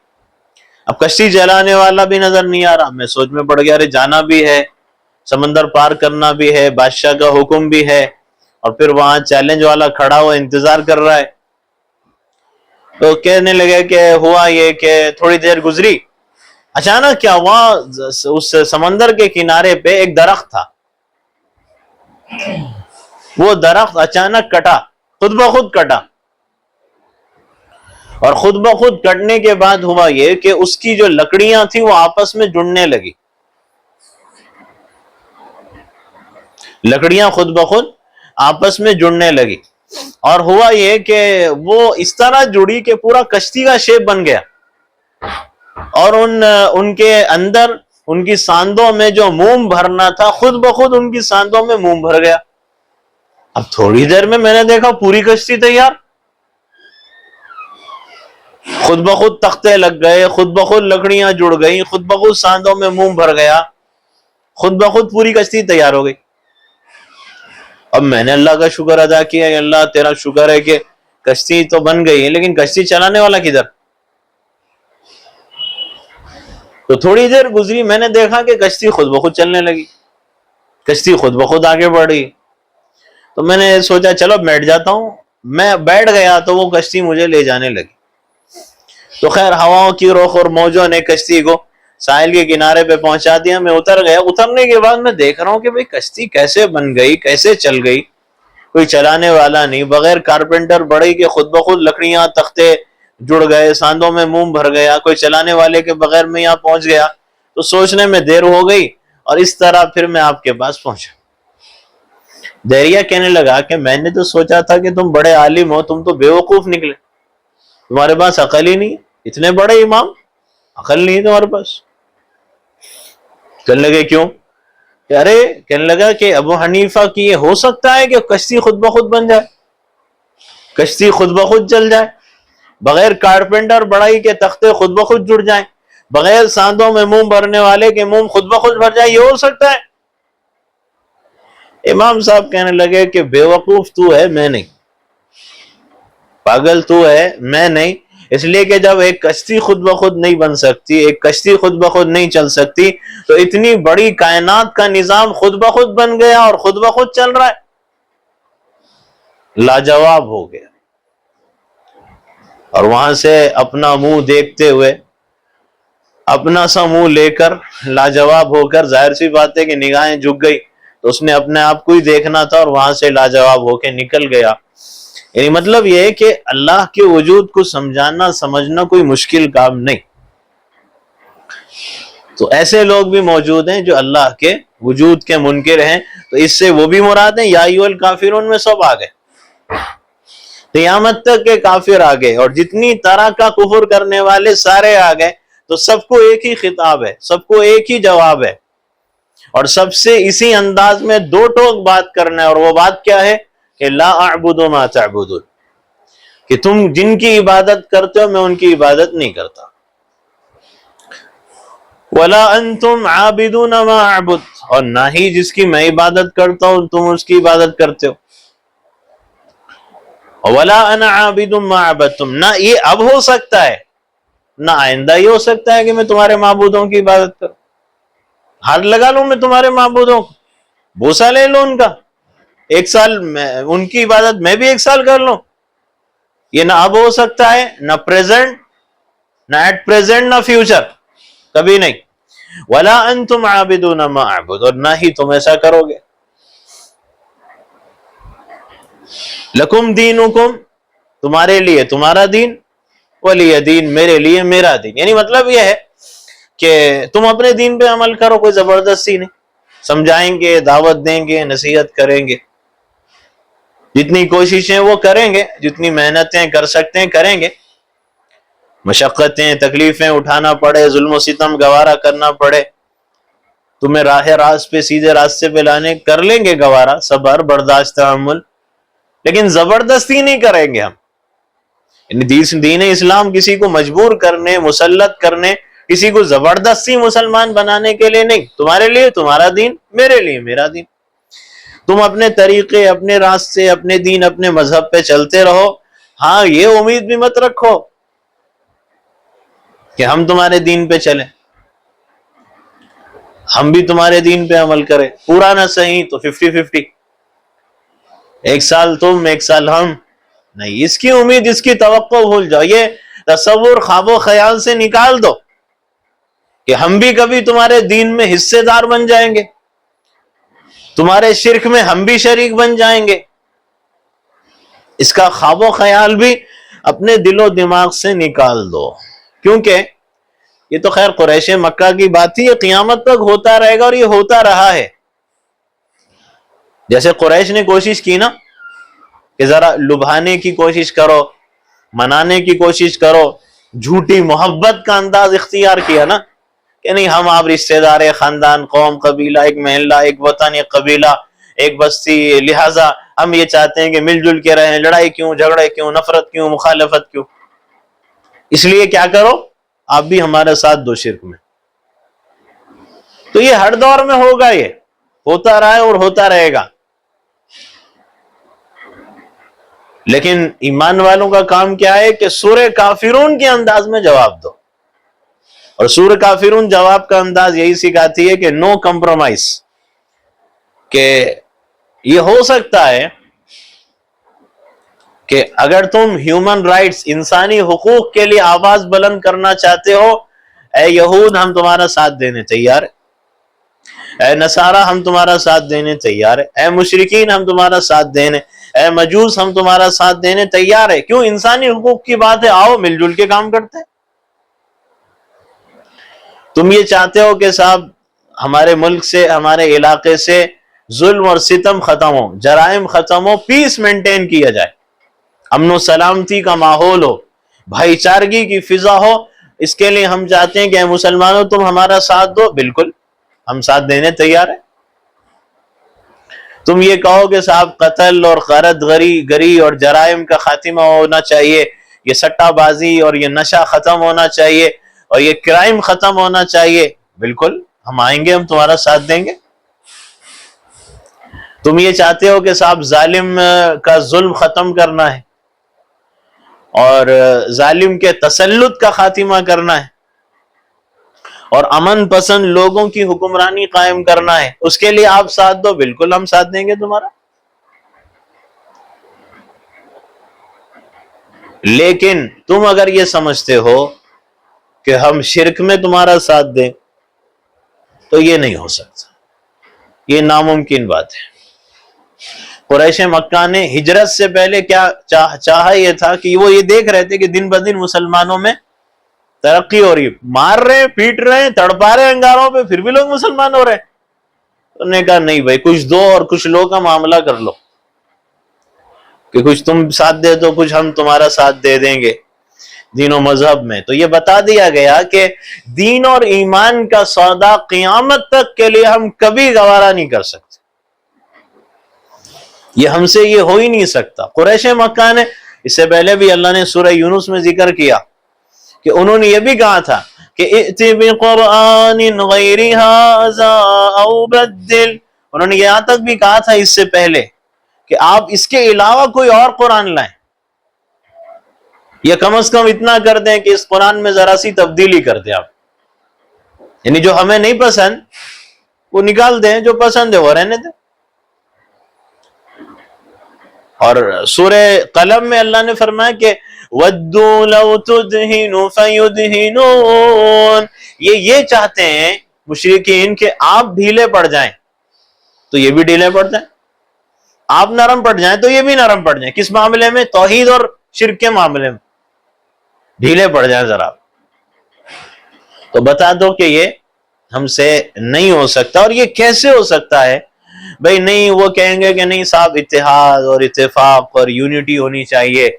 اب کشتی چلانے والا بھی نظر نہیں آ رہا۔ میں سوچ میں پڑ گیا، ارے جانا بھی ہے، سمندر پار کرنا بھی ہے، بادشاہ کا حکم بھی ہے، اور پھر وہاں چیلنج والا کھڑا ہوا انتظار کر رہا ہے۔ تو کہنے لگے کہ ہوا یہ کہ تھوڑی دیر گزری، اچانک کیا ہوا، اس سمندر کے کنارے پہ ایک درخت تھا، وہ درخت اچانک کٹا، خود بخود کٹا، اور خود بخود کٹنے کے بعد ہوا یہ کہ اس کی جو لکڑیاں تھیں وہ آپس میں جڑنے لگی، لکڑیاں خود بخود آپس میں جڑنے لگی، اور ہوا یہ کہ وہ اس طرح جڑی کہ پورا کشتی کا شیپ بن گیا، اور ان کے اندر ان کی ساندوں میں جو موم بھرنا تھا خود بخود ان کی ساندوں میں موم بھر گیا۔ اب تھوڑی دیر میں نے دیکھا پوری کشتی تیار، خود بخود تختے لگ گئے، خود بخود لکڑیاں جڑ گئیں، خود بخود ساندوں میں موم بھر گیا، خود بخود پوری کشتی تیار ہو گئی۔ اب میں نے اللہ کا شکر ادا کیا، اللہ تیرا شکر ہے کہ کشتی تو بن گئی ہے، لیکن کشتی چلانے والا کدھر؟ تو تھوڑی دیر گزری، میں نے دیکھا کہ کشتی خود بخود چلنے لگی، کشتی خود بخود آگے بڑھ رہی۔ تو میں نے سوچا چلو بیٹھ جاتا ہوں، میں بیٹھ گیا تو وہ کشتی مجھے لے جانے لگی۔ تو خیر ہواؤں کی رخ اور موجوں نے کشتی کو ساحل کے کنارے پہ پہنچا دیا، میں اتر گیا۔ اترنے کے بعد میں دیکھ رہا ہوں کہ بھئی کشتی کیسے بن گئی، کیسے چل گئی، کوئی چلانے والا نہیں، بغیر کارپینٹر بڑھئی کہ خود بخود لکڑیاں تختے جڑ گئے، ساندوں میں موم بھر گیا، کوئی چلانے والے کے بغیر میں یہاں پہنچ گیا۔ تو سوچنے میں دیر ہو گئی، اور اس طرح پھر میں آپ کے پاس پہنچا۔ دہریا کہنے لگا کہ میں نے تو سوچا تھا کہ تم بڑے عالم ہو، تم تو بیوقوف نکلے، تمہارے پاس عقل ہی نہیں، اتنے بڑے امام، عقل نہیں ہے تمہارے پاس۔ کہنے لگے کیوں؟ ارے کہنے لگا کہ ابو حنیفہ کی یہ ہو سکتا ہے کہ کشتی خود بخود بن جائے، کشتی خود بخود چل جائے، بغیر کارپینٹر بڑھائی کے تختے خود بخود جڑ جائیں، بغیر ساندوں میں موم بھرنے والے کے موم خود بخود بھر جائے، یہ ہو سکتا ہے؟ امام صاحب کہنے لگے کہ بیوقوف تو ہے، میں نہیں، پاگل تو ہے، میں نہیں، اس لیے کہ جب ایک کشتی خود بخود نہیں بن سکتی، ایک کشتی خود بخود نہیں چل سکتی، تو اتنی بڑی کائنات کا نظام خود بخود بن گیا اور خود بخود چل رہا ہے، لاجواب ہو گیا۔ اور وہاں سے اپنا منہ دیکھتے ہوئے، اپنا سا منہ لے کر، لاجواب ہو کر، ظاہر سی بات ہے کہ نگاہیں جھک گئی، تو اس نے اپنے آپ کو ہی دیکھنا تھا اور وہاں سے لاجواب ہو کے نکل گیا۔ یعنی مطلب یہ ہے کہ اللہ کے وجود کو سمجھانا سمجھنا کوئی مشکل کام نہیں۔ تو ایسے لوگ بھی موجود ہیں جو اللہ کے وجود کے منکر ہیں، تو اس سے وہ بھی مراد ہیں، یا ایھا الکافرون میں سب آ گئے، قیامت تک کے کافر آ گئے، اور جتنی طرح کا کفر کرنے والے سارے آ گئے، تو سب کو ایک ہی خطاب ہے، سب کو ایک ہی جواب ہے، اور سب سے اسی انداز میں دو ٹوک بات کرنا ہے، اور وہ بات کیا ہے کہ لا اعبد ما تعبدون، کہ تم جن کی عبادت کرتے ہو میں ان کی عبادت نہیں کرتا، ولا انتم عابدون ما اعبد، اور نہ ہی جس کی میں عبادت کرتا ہوں تم اس کی عبادت کرتے ہو، ولا انا عابد ما عبدتم، نہ یہ اب ہو سکتا ہے نہ آئندہ یہ ہو سکتا ہے کہ میں تمہارے معبودوں کی عبادت کروں، ہاتھ لگا لوں میں تمہارے معبودوں کو، بوسہ لے لوں ان کا، ایک سال میں ان کی عبادت میں بھی ایک سال کر لوں، یہ نہ اب ہو سکتا ہے، نہ پریزنٹ، نہ ایٹ پریزنٹ، نہ فیوچر، کبھی نہیں۔ ولا انتم عابدون ما اعبد، اور نہ ہی تم ایسا کرو گے۔ لکم دینکم، تمہارے لیے تمہارا دین، ولی دین، میرے لیے میرا دین، یعنی مطلب یہ ہے کہ تم اپنے دین پہ عمل کرو، کوئی زبردستی نہیں، سمجھائیں گے، دعوت دیں گے، نصیحت کریں گے، جتنی کوششیں وہ کریں گے، جتنی محنتیں کر سکتے ہیں کریں گے، مشقتیں تکلیفیں اٹھانا پڑے، ظلم و ستم گوارا کرنا پڑے، تمہیں راہ راست پہ سیدھے راستے پہ لانے کر لیں گے گوارا، صبر برداشت تحمل، لیکن زبردستی نہیں کریں گے ہم، یعنی دین اسلام کسی کو مجبور کرنے، مسلط کرنے، کسی کو زبردستی مسلمان بنانے کے لیے نہیں، تمہارے لیے تمہارا دین، میرے لیے میرا دین، تم اپنے طریقے، اپنے راستے، اپنے دین، اپنے مذہب پہ چلتے رہو، ہاں یہ امید بھی مت رکھو کہ ہم تمہارے دین پہ چلیں، ہم بھی تمہارے دین پہ عمل کریں، پورا نہ صحیح تو 50-50، ایک سال تم ایک سال ہم، نہیں، اس کی امید، اس کی توقع بھول جاؤ، یہ تصور خواب و خیال سے نکال دو کہ ہم بھی کبھی تمہارے دین میں حصے دار بن جائیں گے، تمہارے شرک میں ہم بھی شریک بن جائیں گے، اس کا خواب و خیال بھی اپنے دل و دماغ سے نکال دو، کیونکہ یہ تو خیر قریش مکہ کی بات تھی، یہ قیامت تک ہوتا رہے گا، اور یہ ہوتا رہا ہے۔ جیسے قریش نے کوشش کی نا کہ ذرا لبھانے کی کوشش کرو، منانے کی کوشش کرو، جھوٹی محبت کا انداز اختیار کیا نا کہ نہیں ہم آپ رشتہ دار، خاندان، قوم، قبیلہ، ایک محلہ، ایک وطن، ایک قبیلہ، ایک بستی، لہٰذا ہم یہ چاہتے ہیں کہ مل جل کے رہیں، لڑائی کیوں، جھگڑے کیوں، نفرت کیوں، مخالفت کیوں، اس لیے کیا کرو آپ بھی ہمارے ساتھ دو شرک میں۔ تو یہ ہر دور میں ہوگا، یہ ہوتا رہا ہے اور ہوتا رہے گا، لیکن ایمان والوں کا کام کیا ہے کہ سورہ کافرون کے انداز میں جواب دو، اور سورہ کافرون جواب کا انداز یہی سکھاتی ہے کہ نو کمپرومائز، کہ یہ ہو سکتا ہے کہ اگر تم ہیومن رائٹس، انسانی حقوق کے لیے آواز بلند کرنا چاہتے ہو، اے یہود ہم تمہارا ساتھ دینے تیار ہیں، اے نصارہ ہم تمہارا ساتھ دینے تیار ہیں، اے مشرکین ہم تمہارا ساتھ دینے، اے مجوس ہم تمہارا ساتھ دینے تیار ہے، کیوں؟ انسانی حقوق کی بات ہے، آؤ مل جل کے کام کرتے ہیں۔ تم یہ چاہتے ہو کہ صاحب ہمارے ملک سے، ہمارے علاقے سے ظلم اور ستم ختم ہو، جرائم ختم ہو، پیس مینٹین کیا جائے، امن و سلامتی کا ماحول ہو، بھائی چارگی کی فضا ہو، اس کے لیے ہم چاہتے ہیں کہ اے مسلمانوں تم ہمارا ساتھ دو، بالکل ہم ساتھ دینے تیار ہیں۔ تم یہ کہو کہ صاحب قتل اور غارت گری اور جرائم کا خاتمہ ہونا چاہیے، یہ سٹہ بازی اور یہ نشہ ختم ہونا چاہیے اور یہ کرائم ختم ہونا چاہیے، بالکل ہم آئیں گے، ہم تمہارا ساتھ دیں گے۔ تم یہ چاہتے ہو کہ صاحب ظالم کا ظلم ختم کرنا ہے، اور ظالم کے تسلط کا خاتمہ کرنا ہے اور امن پسند لوگوں کی حکمرانی قائم کرنا ہے، اس کے لیے آپ ساتھ دو، بالکل ہم ساتھ دیں گے تمہارا۔ لیکن تم اگر یہ سمجھتے ہو کہ ہم شرک میں تمہارا ساتھ دیں تو یہ نہیں ہو سکتا، یہ ناممکن بات ہے۔ قریش مکہ نے ہجرت سے پہلے کیا چاہا یہ تھا کہ وہ یہ دیکھ رہے تھے کہ دن بدن مسلمانوں میں ترقی ہو رہی، مار رہے، پیٹ رہے، تڑپا رہے انگاروں پہ، پھر بھی لوگ مسلمان ہو رہے۔ انہوں نے کہا نہیں بھائی، کچھ دو اور کچھ لوگ کا معاملہ کر لو کہ کچھ تم ساتھ دے دو، کچھ ہم تمہارا ساتھ دے دیں گے دین و مذہب میں۔ تو یہ بتا دیا گیا کہ دین اور ایمان کا سودا قیامت تک کے لیے ہم کبھی گوارا نہیں کر سکتے، یہ ہم سے یہ ہو ہی نہیں سکتا۔ قریش مکہ نے، اس سے پہلے بھی اللہ نے سورہ یونس میں ذکر کیا کہ انہوں نے یہ بھی کہا تھا کہ ائت بقرآن غیر ھذا او بدل، انہوں نے یہاں تک بھی کہا تھا اس سے پہلے کہ آپ اس کے علاوہ کوئی اور قرآن لائیں، یا کم از کم اتنا کر دیں کہ اس قرآن میں ذرا سی تبدیلی کر دیں آپ، یعنی جو ہمیں نہیں پسند وہ نکال دیں، جو پسند ہے وہ رہنے دیں۔ اور سورہ قلم میں اللہ نے فرمایا کہ وَدُّوا لَوْ تُدْهِنُ فَيُدْهِنُونَ، یہ چاہتے ہیں مشرکین کہ آپ ڈھیلے پڑ جائیں تو یہ بھی ڈھیلے پڑ جائیں، آپ نرم پڑ جائیں تو یہ بھی نرم پڑ جائیں۔ کس معاملے میں؟ توحید اور شرک کے معاملے میں ڈھیلے پڑ جائیں ذرا۔ تو بتا دو کہ یہ ہم سے نہیں ہو سکتا۔ اور یہ کیسے ہو سکتا ہے بھئی؟ نہیں، وہ کہیں گے کہ نہیں صاحب، اتحاد اور اتفاق اور یونٹی ہونی چاہیے،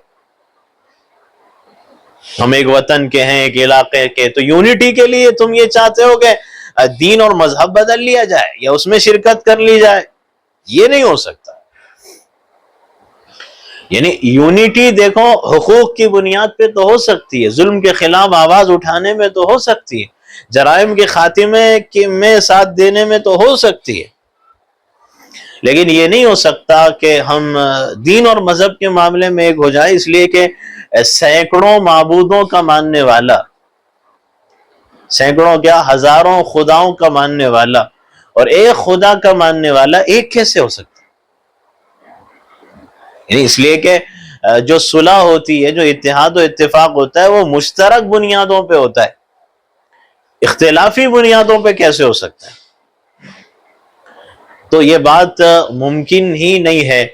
ہم ایک وطن کے ہیں، ایک علاقے کے، تو یونٹی کے لیے تم یہ چاہتے ہو کہ دین اور مذہب بدل لیا جائے یا اس میں شرکت کر لی جائے؟ یہ نہیں ہو سکتا۔ یعنی یونٹی دیکھو، حقوق کی بنیاد پہ تو ہو سکتی ہے، ظلم کے خلاف آواز اٹھانے میں تو ہو سکتی ہے، جرائم کے خاتمے میں ساتھ دینے میں تو ہو سکتی ہے، لیکن یہ نہیں ہو سکتا کہ ہم دین اور مذہب کے معاملے میں ایک ہو جائیں، اس لیے کہ سینکڑوں معبودوں کا ماننے والا، سینکڑوں کیا ہزاروں خداؤں کا ماننے والا اور ایک خدا کا ماننے والا ایک کیسے ہو سکتا؟ یعنی اس لیے کہ جو صلح ہوتی ہے، جو اتحاد و اتفاق ہوتا ہے، وہ مشترک بنیادوں پہ ہوتا ہے، اختلافی بنیادوں پہ کیسے ہو سکتا ہے؟ تو یہ بات ممکن ہی نہیں ہے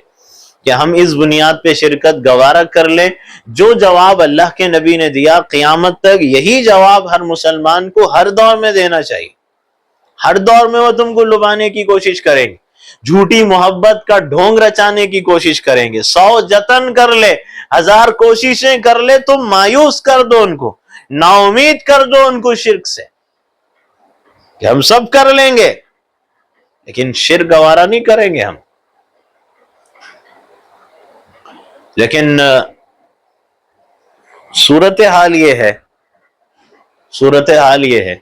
کہ ہم اس بنیاد پہ شرکت گوارا کر لیں۔ جو جواب اللہ کے نبی نے دیا، قیامت تک یہی جواب ہر مسلمان کو ہر دور میں دینا چاہیے۔ ہر دور میں وہ تم کو لبانے کی کوشش کریں گے، جھوٹی محبت کا ڈھونگ رچانے کی کوشش کریں گے، 100 جتن کر لے، 1000 کوششیں کر لے، تم مایوس کر دو ان کو، نا امید کر دو ان کو شرک سے کہ ہم سب کر لیں گے، لیکن شرک گوارا نہیں کریں گے ہم۔ لیکن صورتحال یہ ہے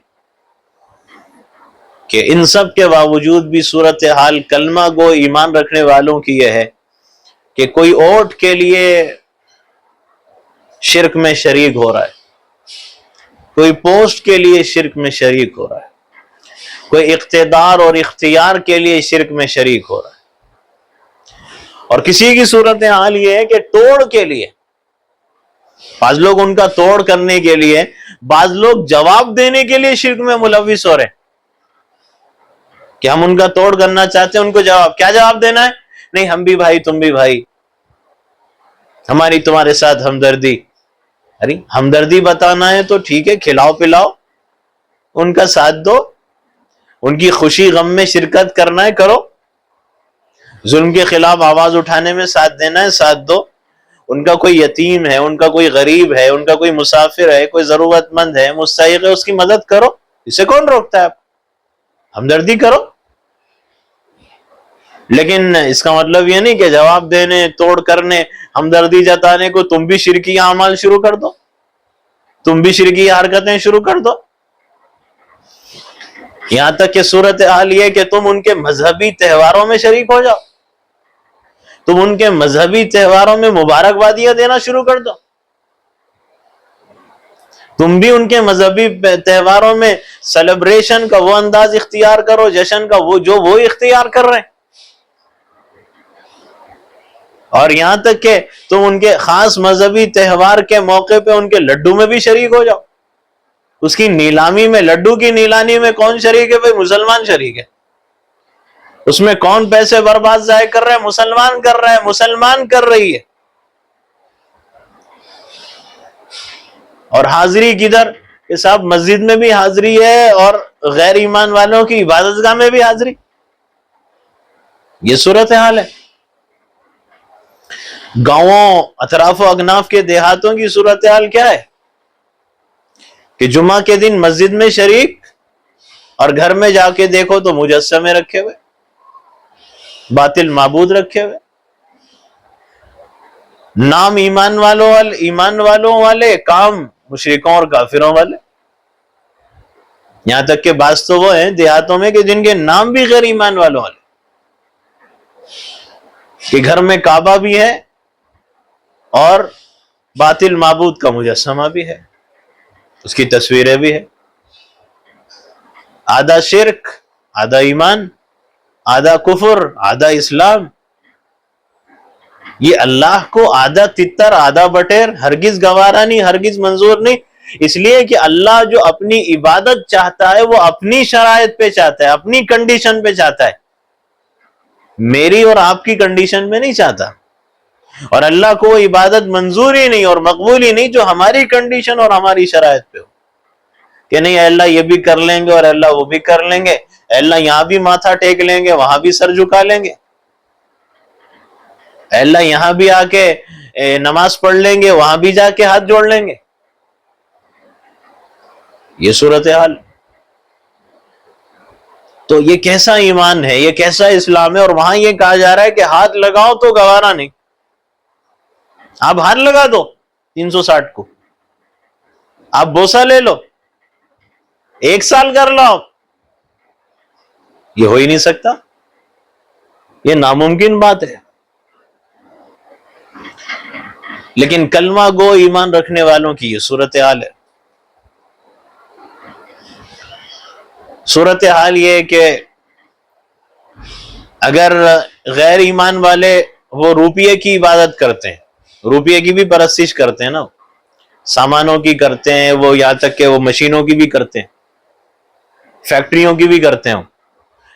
کہ ان سب کے باوجود بھی صورتحال کلمہ گو ایمان رکھنے والوں کی یہ ہے کہ کوئی ووٹ کے لیے شرک میں شریک ہو رہا ہے، کوئی پوسٹ کے لیے شرک میں شریک ہو رہا ہے، کوئی اقتدار اور اختیار کے لیے شرک میں شریک ہو رہا ہے، اور کسی کی صورتحال یہ ہے کہ توڑ کے لیے، بعض لوگ ان کا توڑ کرنے کے لیے، بعض لوگ جواب دینے کے لیے شرک میں ملوث ہو رہے ہیں کہ ہم ان کا توڑ کرنا چاہتے ہیں، ان کو کیا جواب دینا ہے؟ نہیں، ہم بھی بھائی تم بھی بھائی، ہماری تمہارے ساتھ ہمدردی۔ ارے ہمدردی بتانا ہے تو ٹھیک ہے، کھلاؤ پلاؤ، ان کا ساتھ دو، ان کی خوشی غم میں شرکت کرنا ہے کرو، ظلم کے خلاف آواز اٹھانے میں ساتھ دینا ہے ساتھ دو، ان کا کوئی یتیم ہے، ان کا کوئی غریب ہے، ان کا کوئی مسافر ہے، کوئی ضرورت مند ہے، مستحق ہے، اس کی مدد کرو، اسے کون روکتا ہے؟ آپ ہمدردی کرو۔ لیکن اس کا مطلب یہ نہیں کہ جواب دینے، توڑ کرنے، ہمدردی جتانے کو تم بھی شرکی اعمال شروع کر دو، تم بھی شرکی حرکتیں شروع کر دو، یہاں تک کہ صورتحال یہ کہ تم ان کے مذہبی تہواروں میں شریک ہو جاؤ، تم ان کے مذہبی تہواروں میں مبارکبادیاں دینا شروع کر دو، تم بھی ان کے مذہبی تہواروں میں سیلیبریشن کا وہ انداز اختیار کرو، جشن کا وہ اختیار کر رہے ہیں، اور یہاں تک کہ تم ان کے خاص مذہبی تہوار کے موقع پہ ان کے لڈو میں بھی شریک ہو جاؤ۔ اس کی نیلامی میں، لڈو کی نیلامی میں کون شریک ہے؟ بھائی مسلمان شریک ہے۔ اس میں کون پیسے برباد ضائع کر رہے ہیں؟ مسلمان کر رہے ہیں، مسلمان کر رہی ہے۔ اور حاضری کدھر؟ کہ صاحب مسجد میں بھی حاضری ہے اور غیر ایمان والوں کی عبادت گاہ میں بھی حاضری۔ یہ صورتحال ہے۔ گاؤں، اطراف و اکناف کے دیہاتوں کی صورتحال کیا ہے؟ کہ جمعہ کے دن مسجد میں شریک، اور گھر میں جا کے دیکھو تو مجسمے رکھے ہوئے، باطل معبود رکھے ہوئے، نام ایمان والوں والے، کام مشرکوں اور کافروں والے۔ یہاں تک کہ بعض تو وہ ہیں دیہاتوں میں کہ جن کے نام بھی غیر ایمان والوں والے، کہ گھر میں کعبہ بھی ہے اور باطل معبود کا مجسمہ بھی ہے، اس کی تصویریں بھی ہے۔ آدھا شرک، آدھا ایمان، آدھا کفر، آدھا اسلام۔ یہ اللہ کو آدھا تتر آدھا بٹیر ہرگز گوارا نہیں، ہرگز منظور نہیں، اس لیے کہ اللہ جو اپنی عبادت چاہتا ہے وہ اپنی شرائط پہ چاہتا ہے، اپنی کنڈیشن پہ چاہتا ہے، میری اور آپ کی کنڈیشن میں نہیں چاہتا۔ اور اللہ کو وہ عبادت منظور ہی نہیں اور مقبول ہی نہیں جو ہماری کنڈیشن اور ہماری شرائط پہ ہو، کہ نہیں اے اللہ یہ بھی کر لیں گے اور اللہ وہ بھی کر لیں گے، اے اللہ یہاں بھی ماتھا ٹیک لیں گے، وہاں بھی سر جھکا لیں گے، اے اللہ یہاں بھی آ کے نماز پڑھ لیں گے، وہاں بھی جا کے ہاتھ جوڑ لیں گے۔ یہ صورتحال۔ تو یہ کیسا ایمان ہے، یہ کیسا اسلام ہے؟ اور وہاں یہ کہا جا رہا ہے کہ ہاتھ لگاؤ تو گوارا نہیں۔ آپ ہاتھ لگا دو 360 کو، آپ بوسہ لے لو، 1 سال کر لو، یہ ہو ہی نہیں سکتا، یہ ناممکن بات ہے۔ لیکن کلمہ گو ایمان رکھنے والوں کی یہ صورتحال ہے۔ صورتحال یہ کہ اگر غیر ایمان والے وہ روپیے کی عبادت کرتے ہیں، روپیے کی بھی پرستش کرتے ہیں نا، سامانوں کی کرتے ہیں، وہ یہاں تک کہ وہ مشینوں کی بھی کرتے ہیں، فیکٹریوں کی بھی کرتے ہیں،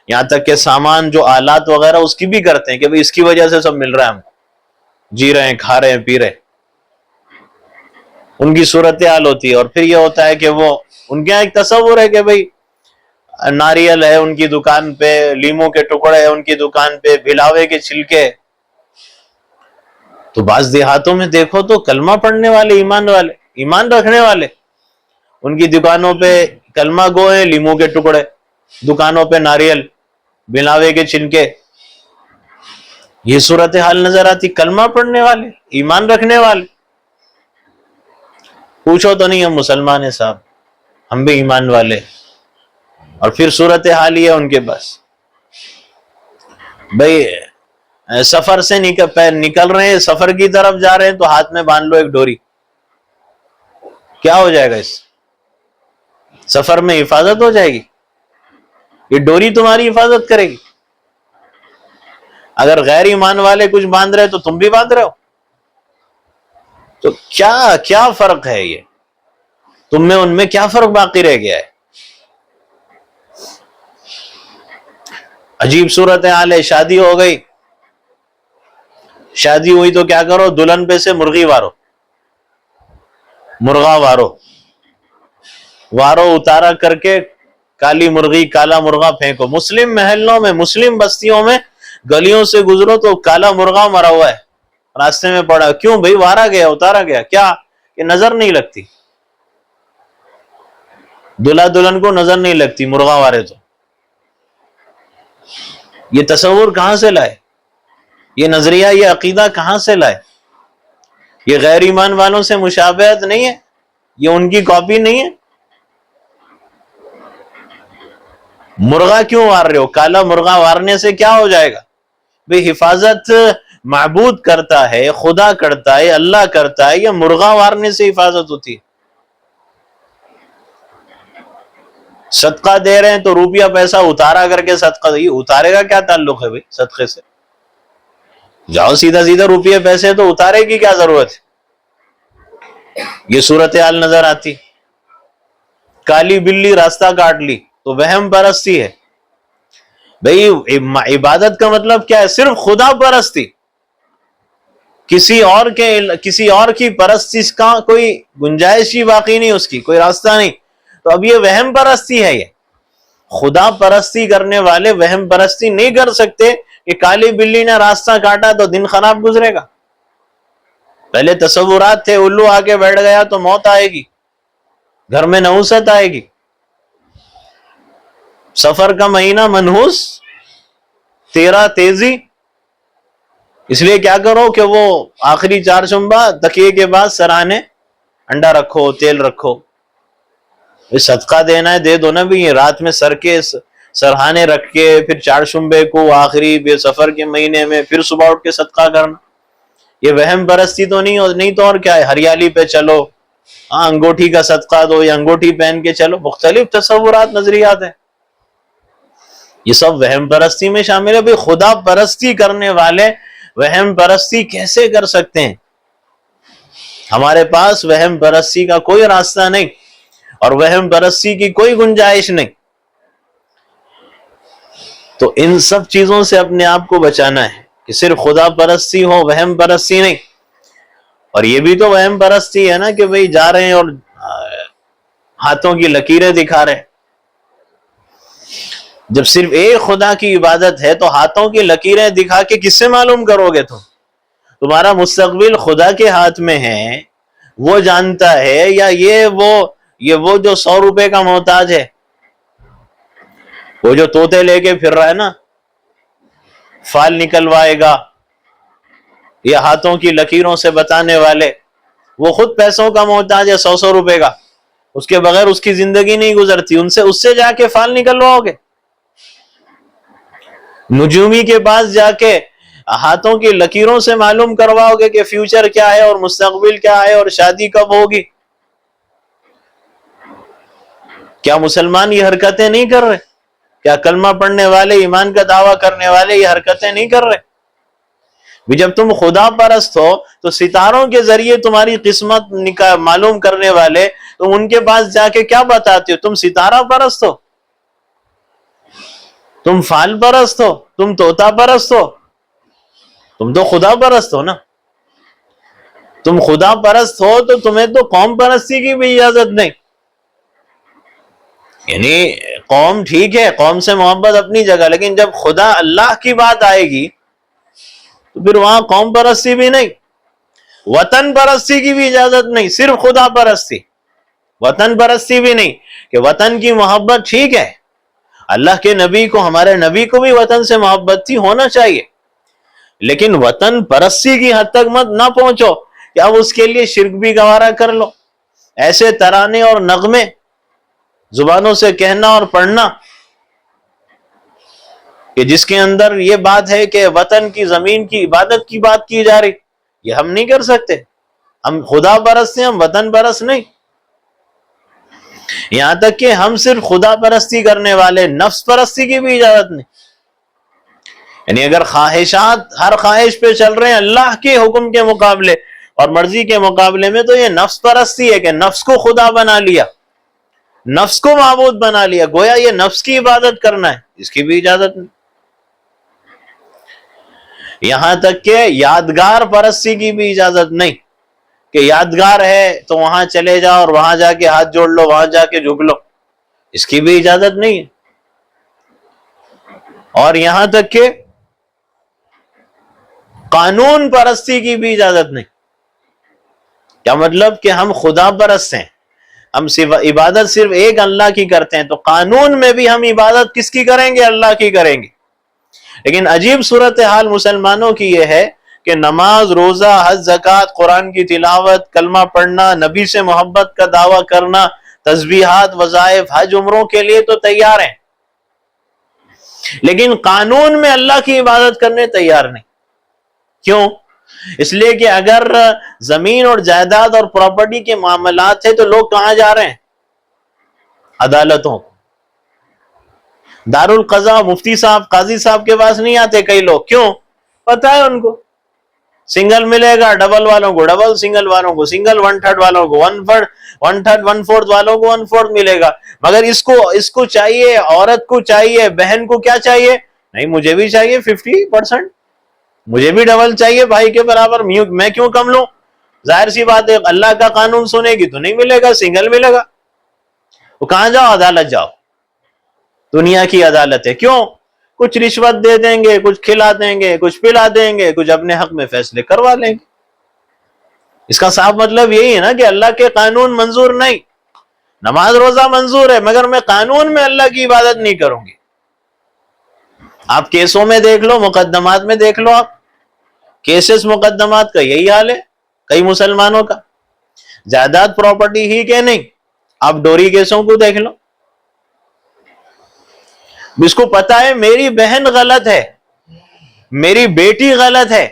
یہاں تک کہ سامان جو آلات وغیرہ اس کی بھی کرتے ہیں کہ بھئی اس کی وجہ سے سب مل رہا ہے، ہم جی رہے ہیں، کھا رہے ہیں، پی رہے ہیں۔ ان کی صورتحال ہوتی ہے۔ اور پھر یہ ہوتا ہے کہ وہ ان کے یہاں ایک تصور ہے کہ بھئی ناریل ہے ان کی دکان پہ، لیموں کے ٹکڑے ہیں ان کی دکان پہ، بھلاوے کے چھلکے۔ تو بعض دیہاتوں میں دیکھو تو کلمہ پڑھنے والے، ایمان رکھنے والے، ان کی دکانوں پہ کلمہ گو ہیں، لیموں کے ٹکڑے، دکانوں پہ ناریل، بھلاوے کے چھلکے۔ یہ صورتحال نظر آتی، کلمہ پڑھنے والے، ایمان رکھنے والے۔ پوچھو تو نہیں ہم مسلمان ہیں صاحب، ہم بھی ایمان والے، اور پھر صورتحال یہ ہے ان کے پاس، بھئی سفر سے نکل رہے ہیں، سفر کی طرف جا رہے ہیں تو ہاتھ میں باندھ لو ایک ڈوری۔ کیا ہو جائے گا اس سفر میں؟ حفاظت ہو جائے گی، یہ ڈوری تمہاری حفاظت کرے گی۔ اگر غیر ایمان والے کچھ باندھ رہے تو تم بھی باندھ رہے ہو، تو کیا فرق ہے؟ یہ تم میں ان میں کیا فرق باقی رہ گیا ہے؟ عجیب صورتحال ہے۔ شادی ہو گئی، شادی ہوئی تو کیا کرو؟ دلہن پہ سے مرغی وارو، مرغا وارو اتارا کر کے کالی مرغی، کالا مرغا پھینکو۔ مسلم محلوں میں، مسلم بستیوں میں گلیوں سے گزرو تو کالا مرغا مرا ہوا ہے راستے میں پڑا۔ کیوں بھئی؟ وارا گیا، اتارا گیا۔ کیا کہ نظر نہیں لگتی، دلہا دلہن کو نظر نہیں لگتی مرغا وارے تو۔ یہ تصور کہاں سے لائے؟ یہ نظریہ، یہ عقیدہ کہاں سے لائے؟ یہ غیر ایمان والوں سے مشابہت نہیں ہے؟ یہ ان کی کاپی نہیں ہے؟ مرغا کیوں وار رہے ہو؟ کالا مرغا وارنے سے کیا ہو جائے گا؟ بھئی حفاظت معبود کرتا ہے، خدا کرتا ہے، اللہ کرتا ہے، یا مرغا وارنے سے حفاظت ہوتی ہے؟ صدقہ دے رہے ہیں تو روپیہ پیسہ اتارا کر کے صدقہ، یہ اتارے گا کیا تعلق ہے بھائی صدقے سے؟ جاؤ سیدھا سیدھا روپیہ پیسے، تو اتارے کی کیا ضرورت ہے؟ یہ صورتحال نظر آتی۔ کالی بلی راستہ کاٹ لی تو وہم پرستی ہے بھئی۔ عبادت کا مطلب کیا ہے؟ صرف خدا پرستی، کسی اور کی پرستش کا کوئی گنجائش ہی باقی نہیں، اس کی کوئی راستہ نہیں۔ تو اب یہ وہم پرستی ہے۔ یہ خدا پرستی کرنے والے وہم پرستی نہیں کر سکتے کہ کالی بلی نے راستہ کاٹا تو دن خراب گزرے گا۔ پہلے تصورات تھے، الو آ کے بیٹھ گیا تو موت آئے گی، گھر میں نحوست آئے گی، سفر کا مہینہ منحوس، تیرا تیزی۔ اس لیے کیا کرو کہ وہ آخری چار شنبہ تکیے کے بعد سرانے انڈا رکھو، تیل رکھو۔ صدقہ دینا ہے دے دو نا بھی، رات میں سر کے سرہانے رکھ کے پھر چار شنبے کو آخری بے سفر کے مہینے میں پھر صبح اٹھ کے صدقہ کرنا، یہ وہم پرستی تو نہیں تو اور کیا ہے؟ ہریالی پہ چلو، انگوٹھی کا صدقہ دو یا انگوٹھی پہن کے چلو، مختلف تصورات نظریات ہیں، یہ سب وہم پرستی میں شامل ہے۔ بھئی خدا پرستی کرنے والے وہم پرستی کیسے کر سکتے ہیں؟ ہمارے پاس وہم پرستی کا کوئی راستہ نہیں اور وہم پرستی کی کوئی گنجائش نہیں۔ تو ان سب چیزوں سے اپنے آپ کو بچانا ہے کہ صرف خدا پرستی ہو، وہم پرستی نہیں۔ اور یہ بھی تو وہم پرستی ہے نا کہ بھئی جا رہے ہیں اور ہاتھوں کی لکیریں دکھا رہے ہیں۔ جب صرف ایک خدا کی عبادت ہے تو ہاتھوں کی لکیریں دکھا کے کس سے معلوم کرو گے؟ تمہارا مستقبل خدا کے ہاتھ میں ہے، وہ جانتا ہے، یا یہ وہ جو 100 روپے کا محتاج ہے، وہ جو طوطے لے کے پھر رہا ہے نا، فال نکلوائے گا، یہ ہاتھوں کی لکیروں سے بتانے والے، وہ خود پیسوں کا محتاج ہے 100 روپے کا، اس کے بغیر اس کی زندگی نہیں گزرتی، اس سے جا کے فال نکلواؤ گے؟ نجومی کے پاس جا کے ہاتھوں کی لکیروں سے معلوم کرواؤ گے کہ فیوچر کیا ہے اور مستقبل کیا ہے اور شادی کب ہوگی؟ کیا مسلمان یہ حرکتیں نہیں کر رہے؟ کیا کلمہ پڑھنے والے، ایمان کا دعویٰ کرنے والے یہ حرکتیں نہیں کر رہے؟ بھی جب تم خدا پرست ہو تو ستاروں کے ذریعے تمہاری قسمت معلوم کرنے والے، تم ان کے پاس جا کے کیا بتاتے ہو؟ تم ستارہ پرست ہو، تم فال پرست ہو، تم طوطا پرست ہو، تم تو خدا پرست ہو نا۔ تم خدا پرست ہو تو تمہیں تو قوم پرستی کی بھی اجازت نہیں۔ یعنی قوم ٹھیک ہے، قوم سے محبت اپنی جگہ، لیکن جب خدا اللہ کی بات آئے گی تو پھر وہاں قوم پرستی بھی نہیں، وطن پرستی کی بھی اجازت نہیں، صرف خدا پرستی، وطن پرستی بھی نہیں۔ کہ وطن کی محبت ٹھیک ہے، اللہ کے نبی کو، ہمارے نبی کو بھی وطن سے محبت تھی، ہونا چاہیے، لیکن وطن پرستی کی حد تک مت نہ پہنچو کہ اب اس کے لیے شرک بھی گوارا کر لو، ایسے ترانے اور نغمے زبانوں سے کہنا اور پڑھنا کہ جس کے اندر یہ بات ہے کہ وطن کی زمین کی عبادت کی بات کی جا رہی، یہ ہم نہیں کر سکتے۔ ہم خدا پرست ہیں، ہم وطن پرست نہیں۔ یہاں تک کہ ہم صرف خدا پرستی کرنے والے، نفس پرستی کی بھی اجازت نہیں۔ یعنی اگر خواہشات ہر خواہش پہ چل رہے ہیں اللہ کے حکم کے مقابلے اور مرضی کے مقابلے میں، تو یہ نفس پرستی ہے کہ نفس کو خدا بنا لیا، نفس کو معبود بنا لیا، گویا یہ نفس کی عبادت کرنا ہے، اس کی بھی اجازت نہیں۔ یہاں تک کہ یادگار پرستی کی بھی اجازت نہیں کہ یادگار ہے تو وہاں چلے جاؤ اور وہاں جا کے ہاتھ جوڑ لو، وہاں جا کے جھک لو، اس کی بھی اجازت نہیں ہے۔ اور یہاں تک کہ قانون پرستی کی بھی اجازت نہیں۔ کیا مطلب؟ کہ ہم خدا پرست ہیں، ہم عبادت صرف ایک اللہ کی کرتے ہیں، تو قانون میں بھی ہم عبادت کس کی کریں گے؟ اللہ کی کریں گے۔ لیکن عجیب صورتحال مسلمانوں کی یہ ہے کہ نماز، روزہ، حج، زکوٰۃ، قرآن کی تلاوت، کلمہ پڑھنا، نبی سے محبت کا دعویٰ کرنا، تسبیحات، وظائف، حج، عمروں کے لیے تو تیار ہیں، لیکن قانون میں اللہ کی عبادت کرنے تیار نہیں۔ کیوں؟ اس لیے کہ اگر زمین اور جائیداد اور پراپرٹی کے معاملات ہیں تو لوگ کہاں جا رہے ہیں؟ عدالتوں کو۔ دارالقضاء مفتی صاحب قاضی صاحب کے پاس نہیں آتے کئی لوگ، کیوں؟ پتا ہے ان کو سنگل ملے گا، ڈبل والوں کو ڈبل، سنگل والوں کو سنگل، 1/3 والوں کو 1/3، 1/3 1/4 والوں کو 1/4 ملے گا۔ مگر اس کو چاہیے، عورت کو چاہیے، بہن کو کیا چاہیے؟ نہیں مجھے بھی چاہیے 50%، مجھے بھی ڈبل چاہیے بھائی کے برابر، میں کیوں کم لوں؟ ظاہر سی بات ہے اللہ کا قانون سنے گی تو نہیں ملے گا، سنگل ملے گا۔ تو کہاں جاؤ؟ عدالت جاؤ، دنیا کی عدالت ہے۔ کیوں؟ کچھ رشوت دے دیں گے، کچھ کھلا دیں گے، کچھ پلا دیں گے، کچھ اپنے حق میں فیصلے کروا لیں گے۔ اس کا صاف مطلب یہی ہے نا کہ اللہ کے قانون منظور نہیں۔ نماز روزہ منظور ہے مگر میں قانون میں اللہ کی عبادت نہیں کروں گی۔ آپ کیسوں میں دیکھ لو، مقدمات میں دیکھ لو، آپ کیسز مقدمات کا یہی حال ہے کئی مسلمانوں کا، جائیداد پراپرٹی ہی کہ نہیں، آپ ڈوری کیسوں کو دیکھ لو۔ اس کو پتا ہے میری بہن غلط ہے، میری بیٹی غلط ہے،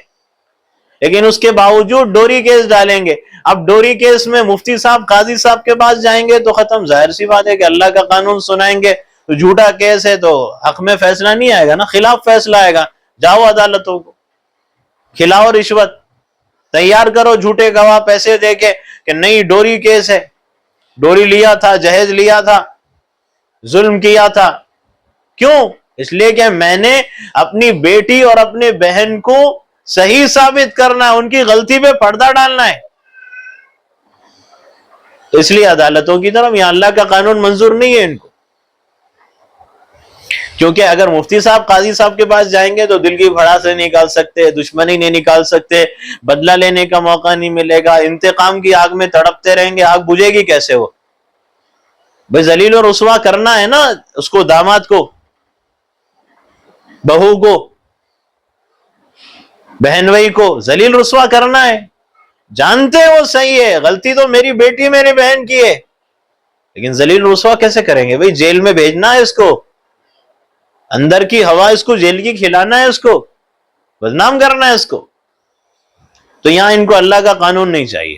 لیکن اس کے باوجود ڈوری کیس ڈالیں گے۔ اب ڈوری کیس میں مفتی صاحب قاضی صاحب کے پاس جائیں گے تو ختم، ظاہر سی بات ہے کہ اللہ کا قانون سنائیں گے تو جھوٹا کیس ہے تو حق میں فیصلہ نہیں آئے گا نا، خلاف فیصلہ آئے گا۔ جاؤ عدالتوں کو، کھلاؤ رشوت، تیار کرو جھوٹے گواہ پیسے دے کے کہ نہیں ڈوری کیس ہے، ڈوری لیا تھا، جہیز لیا تھا، ظلم کیا تھا۔ کیوں؟ اس لیے کہ میں نے اپنی بیٹی اور اپنے بہن کو صحیح ثابت کرنا ہے، ان کی غلطی پہ پردہ ڈالنا ہے۔ تو اس لیے عدالتوں کی طرف، یہاں اللہ کا قانون منظور نہیں ہے ان کو، کیونکہ اگر مفتی صاحب قاضی صاحب کے پاس جائیں گے تو دل کی بھڑاس نہیں نکال سکتے، دشمنی نہیں نکال سکتے، بدلہ لینے کا موقع نہیں ملے گا، انتقام کی آگ میں تڑپتے رہیں گے، آگ بجھے گی کیسے؟ وہ بھائی ذلیل و رسوا کرنا ہے نا اس کو، داماد کو، بہو کو، بہنوئی کو ذلیل رسوا کرنا ہے۔ جانتے وہ صحیح ہے، غلطی تو میری بیٹی میری بہن کی ہے، لیکن ذلیل رسوا کیسے کریں گے؟ بھائی جیل میں بھیجنا ہے اس کو، اندر کی ہوا اس کو جیل کی کھلانا ہے، اس کو بدنام کرنا ہے اس کو۔ تو یہاں ان کو اللہ کا قانون نہیں چاہیے۔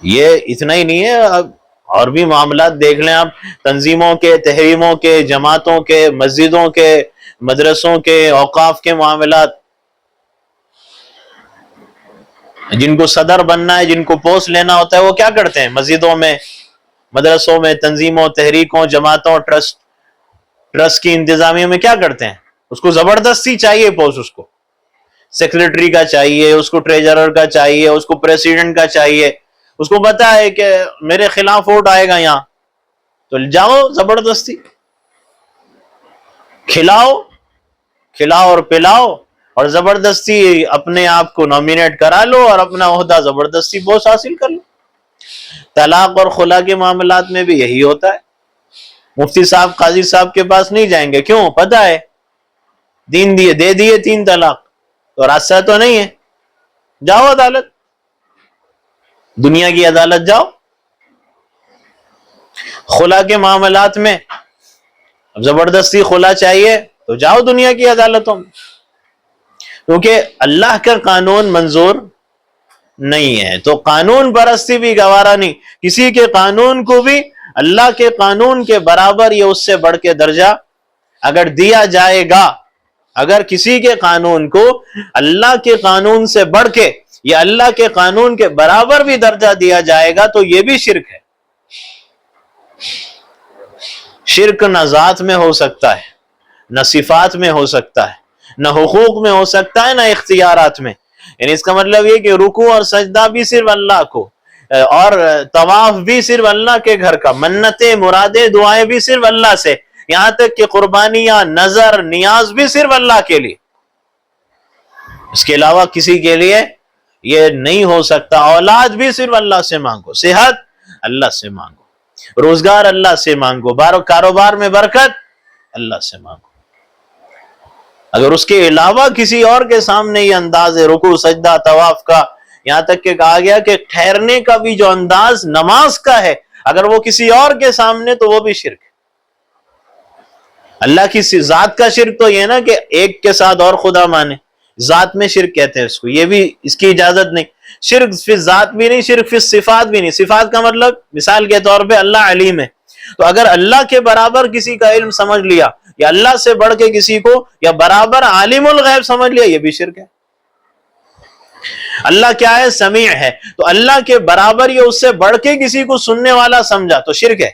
یہ اتنا ہی نہیں ہے، اب اور بھی معاملات دیکھ لیں آپ، تنظیموں کے، تحریموں کے، جماعتوں کے، مسجدوں کے، مدرسوں کے، اوقاف کے معاملات، جن کو صدر بننا ہے، جن کو پوسٹ لینا ہوتا ہے، وہ کیا کرتے ہیں؟ مسجدوں میں، مدرسوں میں، تنظیموں، تحریکوں، جماعتوں، ٹرسٹ کی انتظامیہ میں کیا کرتے ہیں؟ اس کو زبردستی چاہیے پوسٹ، اس کو سیکریٹری کا چاہیے، اس کو ٹریجرر کا چاہیے، اس کو پریسیڈنٹ کا چاہیے، اس کو پتا ہے کہ میرے خلاف ووٹ آئے گا یہاں، تو جاؤ زبردستی کھلاؤ اور پلاؤ، اور زبردستی اپنے آپ کو نامینیٹ کرا لو اور اپنا عہدہ زبردستی پوسٹ حاصل کر لو۔ طلاق اور خلا کے معاملات میں بھی یہی ہوتا ہے، مفتی صاحب قاضی صاحب کے پاس نہیں جائیں گے، کیوں؟ پتا ہے دے دیے 3 طلاق، تو راستہ تو نہیں ہے، جاؤ عدالت، دنیا کی عدالت جاؤ۔ خلا کے معاملات میں اب زبردستی خلا چاہیے تو جاؤ دنیا کی عدالتوں میں، کیونکہ اللہ کا قانون منظور نہیں ہے۔ تو قانون پرستی بھی گوارا نہیں، کسی کے قانون کو بھی اللہ کے قانون کے برابر یا اس سے بڑھ کے درجہ اگر دیا جائے گا، اگر کسی کے قانون کو اللہ کے قانون سے بڑھ کے یا اللہ کے قانون کے برابر بھی درجہ دیا جائے گا تو یہ بھی شرک ہے۔ شرک نہ ذات میں ہو سکتا ہے، نہ صفات میں ہو سکتا ہے، نہ حقوق میں ہو سکتا ہے، نہ اختیارات میں۔ یعنی اس کا مطلب یہ کہ رکوع اور سجدہ بھی صرف اللہ کو، اور طواف بھی صرف اللہ کے گھر کا، منتیں، مرادیں، دعائیں بھی صرف اللہ سے، یہاں تک کہ قربانیاں، نظر، نیاز بھی صرف اللہ کے لیے، اس کے علاوہ کسی کے لیے یہ نہیں ہو سکتا۔ اولاد بھی صرف اللہ سے مانگو، صحت اللہ سے مانگو، روزگار اللہ سے مانگو، کاروبار میں برکت اللہ سے مانگو۔ اگر اس کے علاوہ کسی اور کے سامنے یہ انداز ہے رکوع، سجدہ، طواف کا، یہاں تک کہ کہا گیا کہ ٹھہرنے کا بھی جو انداز نماز کا ہے، اگر وہ کسی اور کے سامنے تو وہ بھی شرک ہے۔ اللہ کی ذات کا شرک تو یہ نا کہ ایک کے ساتھ اور خدا مانے، ذات میں شرک کہتے ہیں اس کو، یہ بھی اس کی اجازت نہیں۔ شرک فی ذات بھی نہیں، شرک فی صفات بھی نہیں۔ صفات کا مطلب مثال کے طور پہ اللہ علیم ہے، تو اگر اللہ کے برابر کسی کا علم سمجھ لیا یا اللہ سے بڑھ کے کسی کو یا برابر عالم الغیب سمجھ لیا، یہ بھی شرک ہے۔ اللہ کیا ہے؟ سمیع ہے، تو اللہ کے برابر یا اس سے بڑھ کے کسی کو سننے والا سمجھا تو شرک ہے۔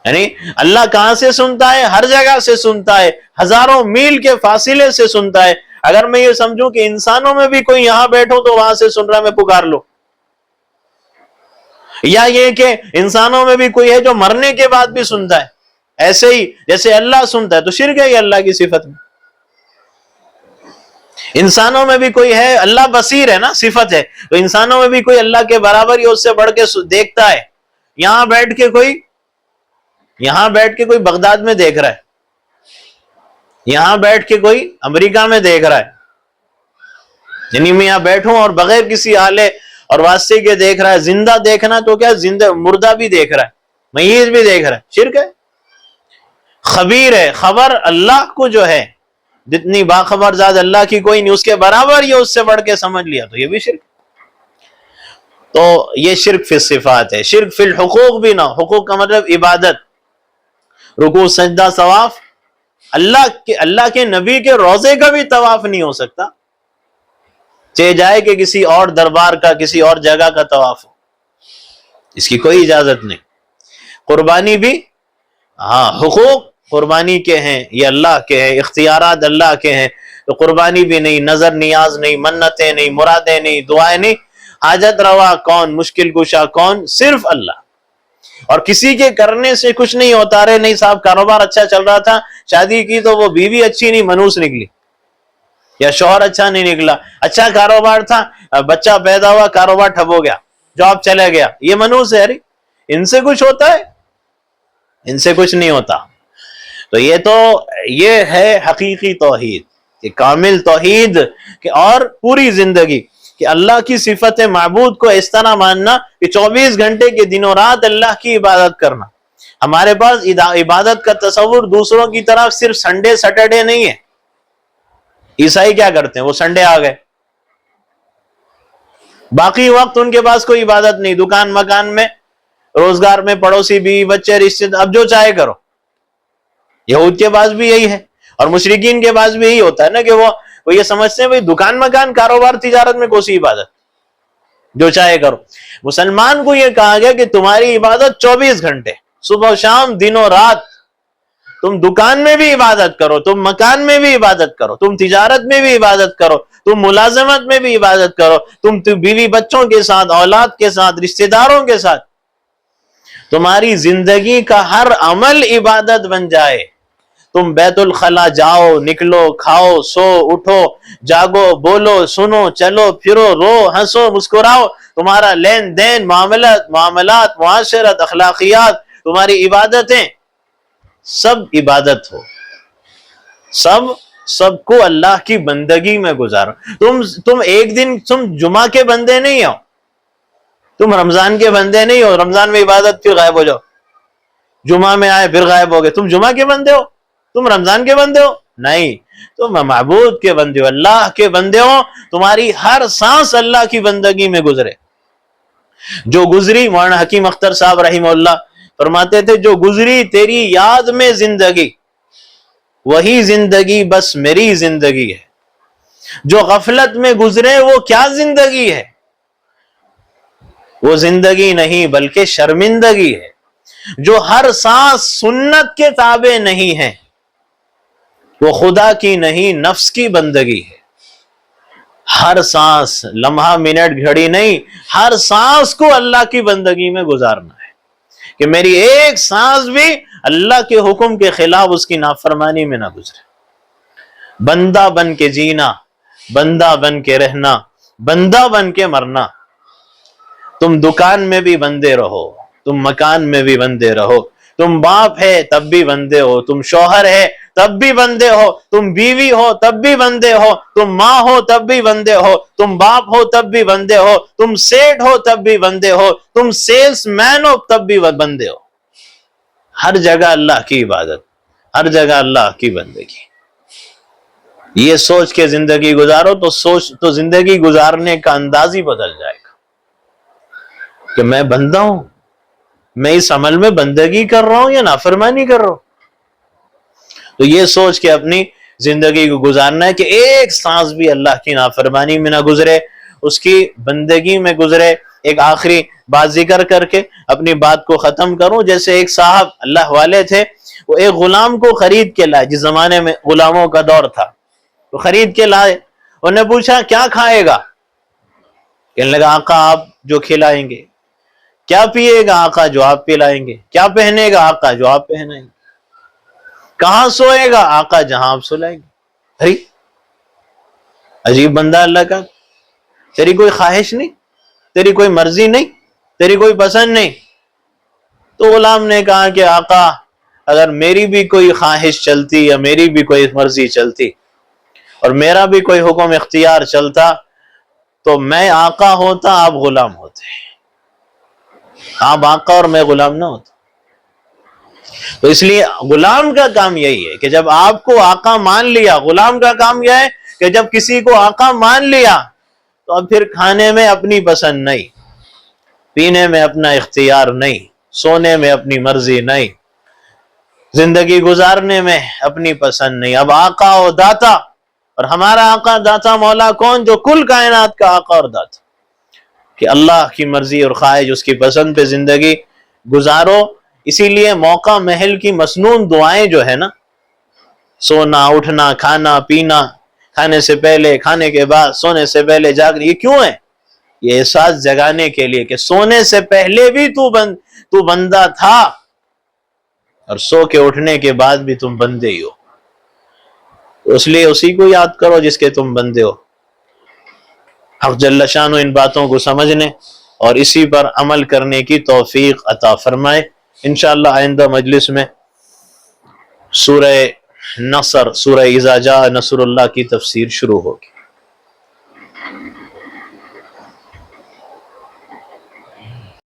یعنی اللہ کہاں سے سنتا ہے؟ ہر جگہ سے سنتا ہے، ہزاروں میل کے فاصلے سے سنتا ہے۔ اگر میں یہ سمجھوں کہ انسانوں میں بھی کوئی یہاں بیٹھو تو وہاں سے سن رہا ہے، میں پکار لو، یا یہ کہ انسانوں میں بھی کوئی ہے جو مرنے کے بعد بھی سنتا ہے، ایسے ہی جیسے اللہ سنتا ہے، تو شرک ہے یہ اللہ کی صفت میں۔ انسانوں میں بھی کوئی ہے، اللہ بصیر ہے نا، صفت ہے، تو انسانوں میں بھی کوئی اللہ کے برابر یا اس سے بڑھ کے دیکھتا ہے۔ یہاں بیٹھ کے کوئی بغداد میں دیکھ رہا ہے، یہاں بیٹھ کے کوئی امریکہ میں دیکھ رہا ہے، یعنی میں یہاں بیٹھوں اور بغیر کسی آلے اور واسطے کے دیکھ رہا ہے۔ زندہ دیکھنا تو کیا، زندہ مردہ بھی دیکھ رہا ہے، میت بھی دیکھ رہا ہے، شرک ہے۔ خبیر ہے، خبر اللہ کو جو ہے، جتنی باخبر ذات اللہ کی کوئی نہیں، اس کے برابر یا اس سے بڑھ کے سمجھ لیا تو یہ بھی شرک۔ تو یہ شرک فی الصفات ہے۔ شرک فی الحقوق بھی نہ، حقوق کا مطلب عبادت، رکوع سجدہ طواف، اللہ کے نبی کے روضے کا بھی طواف نہیں ہو سکتا، چاہے جائے کہ کسی اور دربار کا، کسی اور جگہ کا طواف ہو، اس کی کوئی اجازت نہیں۔ قربانی بھی، ہاں حقوق قربانی کے ہیں، یہ اللہ کے ہیں، اختیارات اللہ کے ہیں، تو قربانی بھی نہیں، نظر نیاز نہیں، منتیں نہیں، مرادیں نہیں، دعائیں نہیں۔ حاجت روا کون، مشکل کشا کون؟ صرف اللہ۔ اور کسی کے کرنے سے کچھ نہیں ہوتا۔ رہے نہیں صاحب کاروبار اچھا چل رہا تھا، شادی کی تو وہ بیوی اچھی نہیں، منوس نکلی، یا شوہر اچھا نہیں نکلا، اچھا کاروبار تھا، بچہ پیدا ہوا، کاروبار ٹھپ ہو گیا، جاب چلے گیا، یہ منوس ہے۔ ارے ان سے کچھ ہوتا ہے؟ ان سے کچھ نہیں ہوتا۔ تو یہ ہے حقیقی توحید، کہ کامل توحید کہ اور پوری زندگی کہ اللہ کی صفت معبود کو اس طرح ماننا کہ 24 گھنٹے کے دنوں رات اللہ کی عبادت کرنا۔ ہمارے پاس عبادت کا تصور دوسروں کی طرف صرف سنڈے سیٹرڈے نہیں ہے۔ عیسائی کیا کرتے ہیں؟ وہ سنڈے آ گئے، باقی وقت ان کے پاس کوئی عبادت نہیں، دکان مکان میں، روزگار میں، پڑوسی بھی، بچے، رشتے دار، اب جو چاہے کرو۔ یہود کے پاس بھی یہی ہے، اور مشرکین کے پاس بھی یہی ہوتا ہے نا، کہ وہ یہ سمجھتے ہیں بھئی دکان مکان، کاروبار، تجارت میں کوئی عبادت، جو چاہے کرو۔ مسلمان کو یہ کہا گیا کہ تمہاری عبادت 24 گھنٹے، صبح و شام، دن و رات، تم دکان میں بھی عبادت کرو، تم مکان میں بھی عبادت کرو، تم تجارت میں بھی عبادت کرو، تم ملازمت میں بھی عبادت کرو، تم بیوی بچوں کے ساتھ، اولاد کے ساتھ، رشتہ داروں کے ساتھ، تمہاری زندگی کا ہر عمل عبادت بن جائے۔ تم بیت الخلا جاؤ، نکلو، کھاؤ، سو، اٹھو، جاگو، بولو، سنو، چلو، پھرو، رو، ہنسو، مسکراؤ، تمہارا لین دین، معاملات، معاشرت، اخلاقیات، تمہاری عبادتیں، سب عبادت ہو، سب کو اللہ کی بندگی میں گزارو۔ تم ایک دن تم جمعہ کے بندے نہیں ہو، تم رمضان کے بندے نہیں ہو، رمضان میں عبادت پھر غائب ہو جاؤ، جمعہ میں آئے پھر غائب ہو گئے، تم جمعہ کے بندے ہو، تم رمضان کے بندے ہو؟ نہیں، تم معبود کے بندے ہو، اللہ کے بندے ہو، تمہاری ہر سانس اللہ کی بندگی میں گزرے۔ جو گزری، مولانا حکیم اختر صاحب رحمہ اللہ فرماتے تھے، جو گزری تیری یاد میں زندگی، وہی زندگی بس میری زندگی ہے۔ جو غفلت میں گزرے وہ کیا زندگی ہے؟ وہ زندگی نہیں بلکہ شرمندگی ہے۔ جو ہر سانس سنت کے تابع نہیں ہے، وہ خدا کی نہیں نفس کی بندگی ہے۔ ہر سانس، لمحہ، منٹ، گھڑی نہیں، ہر سانس کو اللہ کی بندگی میں گزارنا ہے، کہ میری ایک سانس بھی اللہ کے حکم کے خلاف اس کی نافرمانی میں نہ گزرے۔ بندہ بن کے جینا، بندہ بن کے رہنا، بندہ بن کے مرنا۔ تم دکان میں بھی بندے رہو، تم مکان میں بھی بندے رہو، تم باپ ہے تب بھی بندے ہو، تم شوہر ہے تب بھی بندے ہو، تم بیوی ہو تب بھی بندے ہو، تم ماں ہو تب بھی بندے ہو، تم باپ ہو تب بھی بندے ہو، تم سیٹ ہو تب بھی بندے ہو، تم سیلز مین ہو تب بھی بندے ہو۔ ہر جگہ اللہ کی عبادت، ہر جگہ اللہ کی بندگی۔ یہ سوچ کے زندگی گزارو تو زندگی گزارنے کا انداز ہی بدل جائے گا، کہ میں بندہ ہوں، میں اس عمل میں بندگی کر رہا ہوں یا نافرمانی کر رہا ہوں؟ تو یہ سوچ کے اپنی زندگی کو گزارنا ہے کہ ایک سانس بھی اللہ کی نافرمانی میں نہ گزرے، اس کی بندگی میں گزرے۔ ایک آخری بات ذکر کر کے اپنی بات کو ختم کروں۔ جیسے ایک صاحب اللہ والے تھے، وہ ایک غلام کو خرید کے لائے، جس زمانے میں غلاموں کا دور تھا، وہ خرید کے لائے۔ انہوں نے پوچھا کیا کھائے گا؟ کہنے لگا آقا آپ جو کھلائیں گے۔ کیا پیے گا؟ آقا جو آپ پلائیں گے۔ کیا پہنے گا؟ آقا جو آپ پہنائیں گے۔ کہاں سوئے گا؟ آقا جہاں آپ سلائیں گے۔ ارے عجیب بندہ اللہ کا، تیری کوئی خواہش نہیں، تیری کوئی مرضی نہیں، تیری کوئی پسند نہیں۔ تو غلام نے کہا کہ آقا اگر میری بھی کوئی خواہش چلتی یا میری بھی کوئی مرضی چلتی اور میرا بھی کوئی حکم اختیار چلتا تو میں آقا ہوتا، آپ غلام ہوتے۔ آپ آقا اور میں غلام نہ ہوتا۔ تو اس لیے غلام کا کام یہی ہے کہ جب آپ کو آقا مان لیا، غلام کا کام یہ ہے کہ جب کسی کو آقا مان لیا تو اب پھر کھانے میں اپنی پسند نہیں، پینے میں اپنا اختیار نہیں، سونے میں اپنی مرضی نہیں، زندگی گزارنے میں اپنی پسند نہیں۔ اب آقا و داتا، اور ہمارا آقا داتا مولا کون؟ جو کل کائنات کا آقا اور داتا، کہ اللہ کی مرضی اور خواہش، اس کی پسند پہ زندگی گزارو۔ اسی لیے موقع محل کی مسنون دعائیں جو ہے نا، سونا اٹھنا کھانا پینا، کھانے سے پہلے کھانے کے بعد، سونے سے پہلے جاگنا، یہ کیوں ہے؟ یہ احساس جگانے کے لیے کہ سونے سے پہلے بھی تو بندہ تھا اور سو کے اٹھنے کے بعد بھی تم بندے ہی ہو۔ اس لیے اسی کو یاد کرو جس کے تم بندے ہو۔ حق جل شانہ ان باتوں کو سمجھنے اور اسی پر عمل کرنے کی توفیق عطا فرمائے۔ انشاءاللہ آئندہ مجلس میں سورہ نصر، سورہ اذا جاء نصر اللہ کی تفسیر شروع ہوگی۔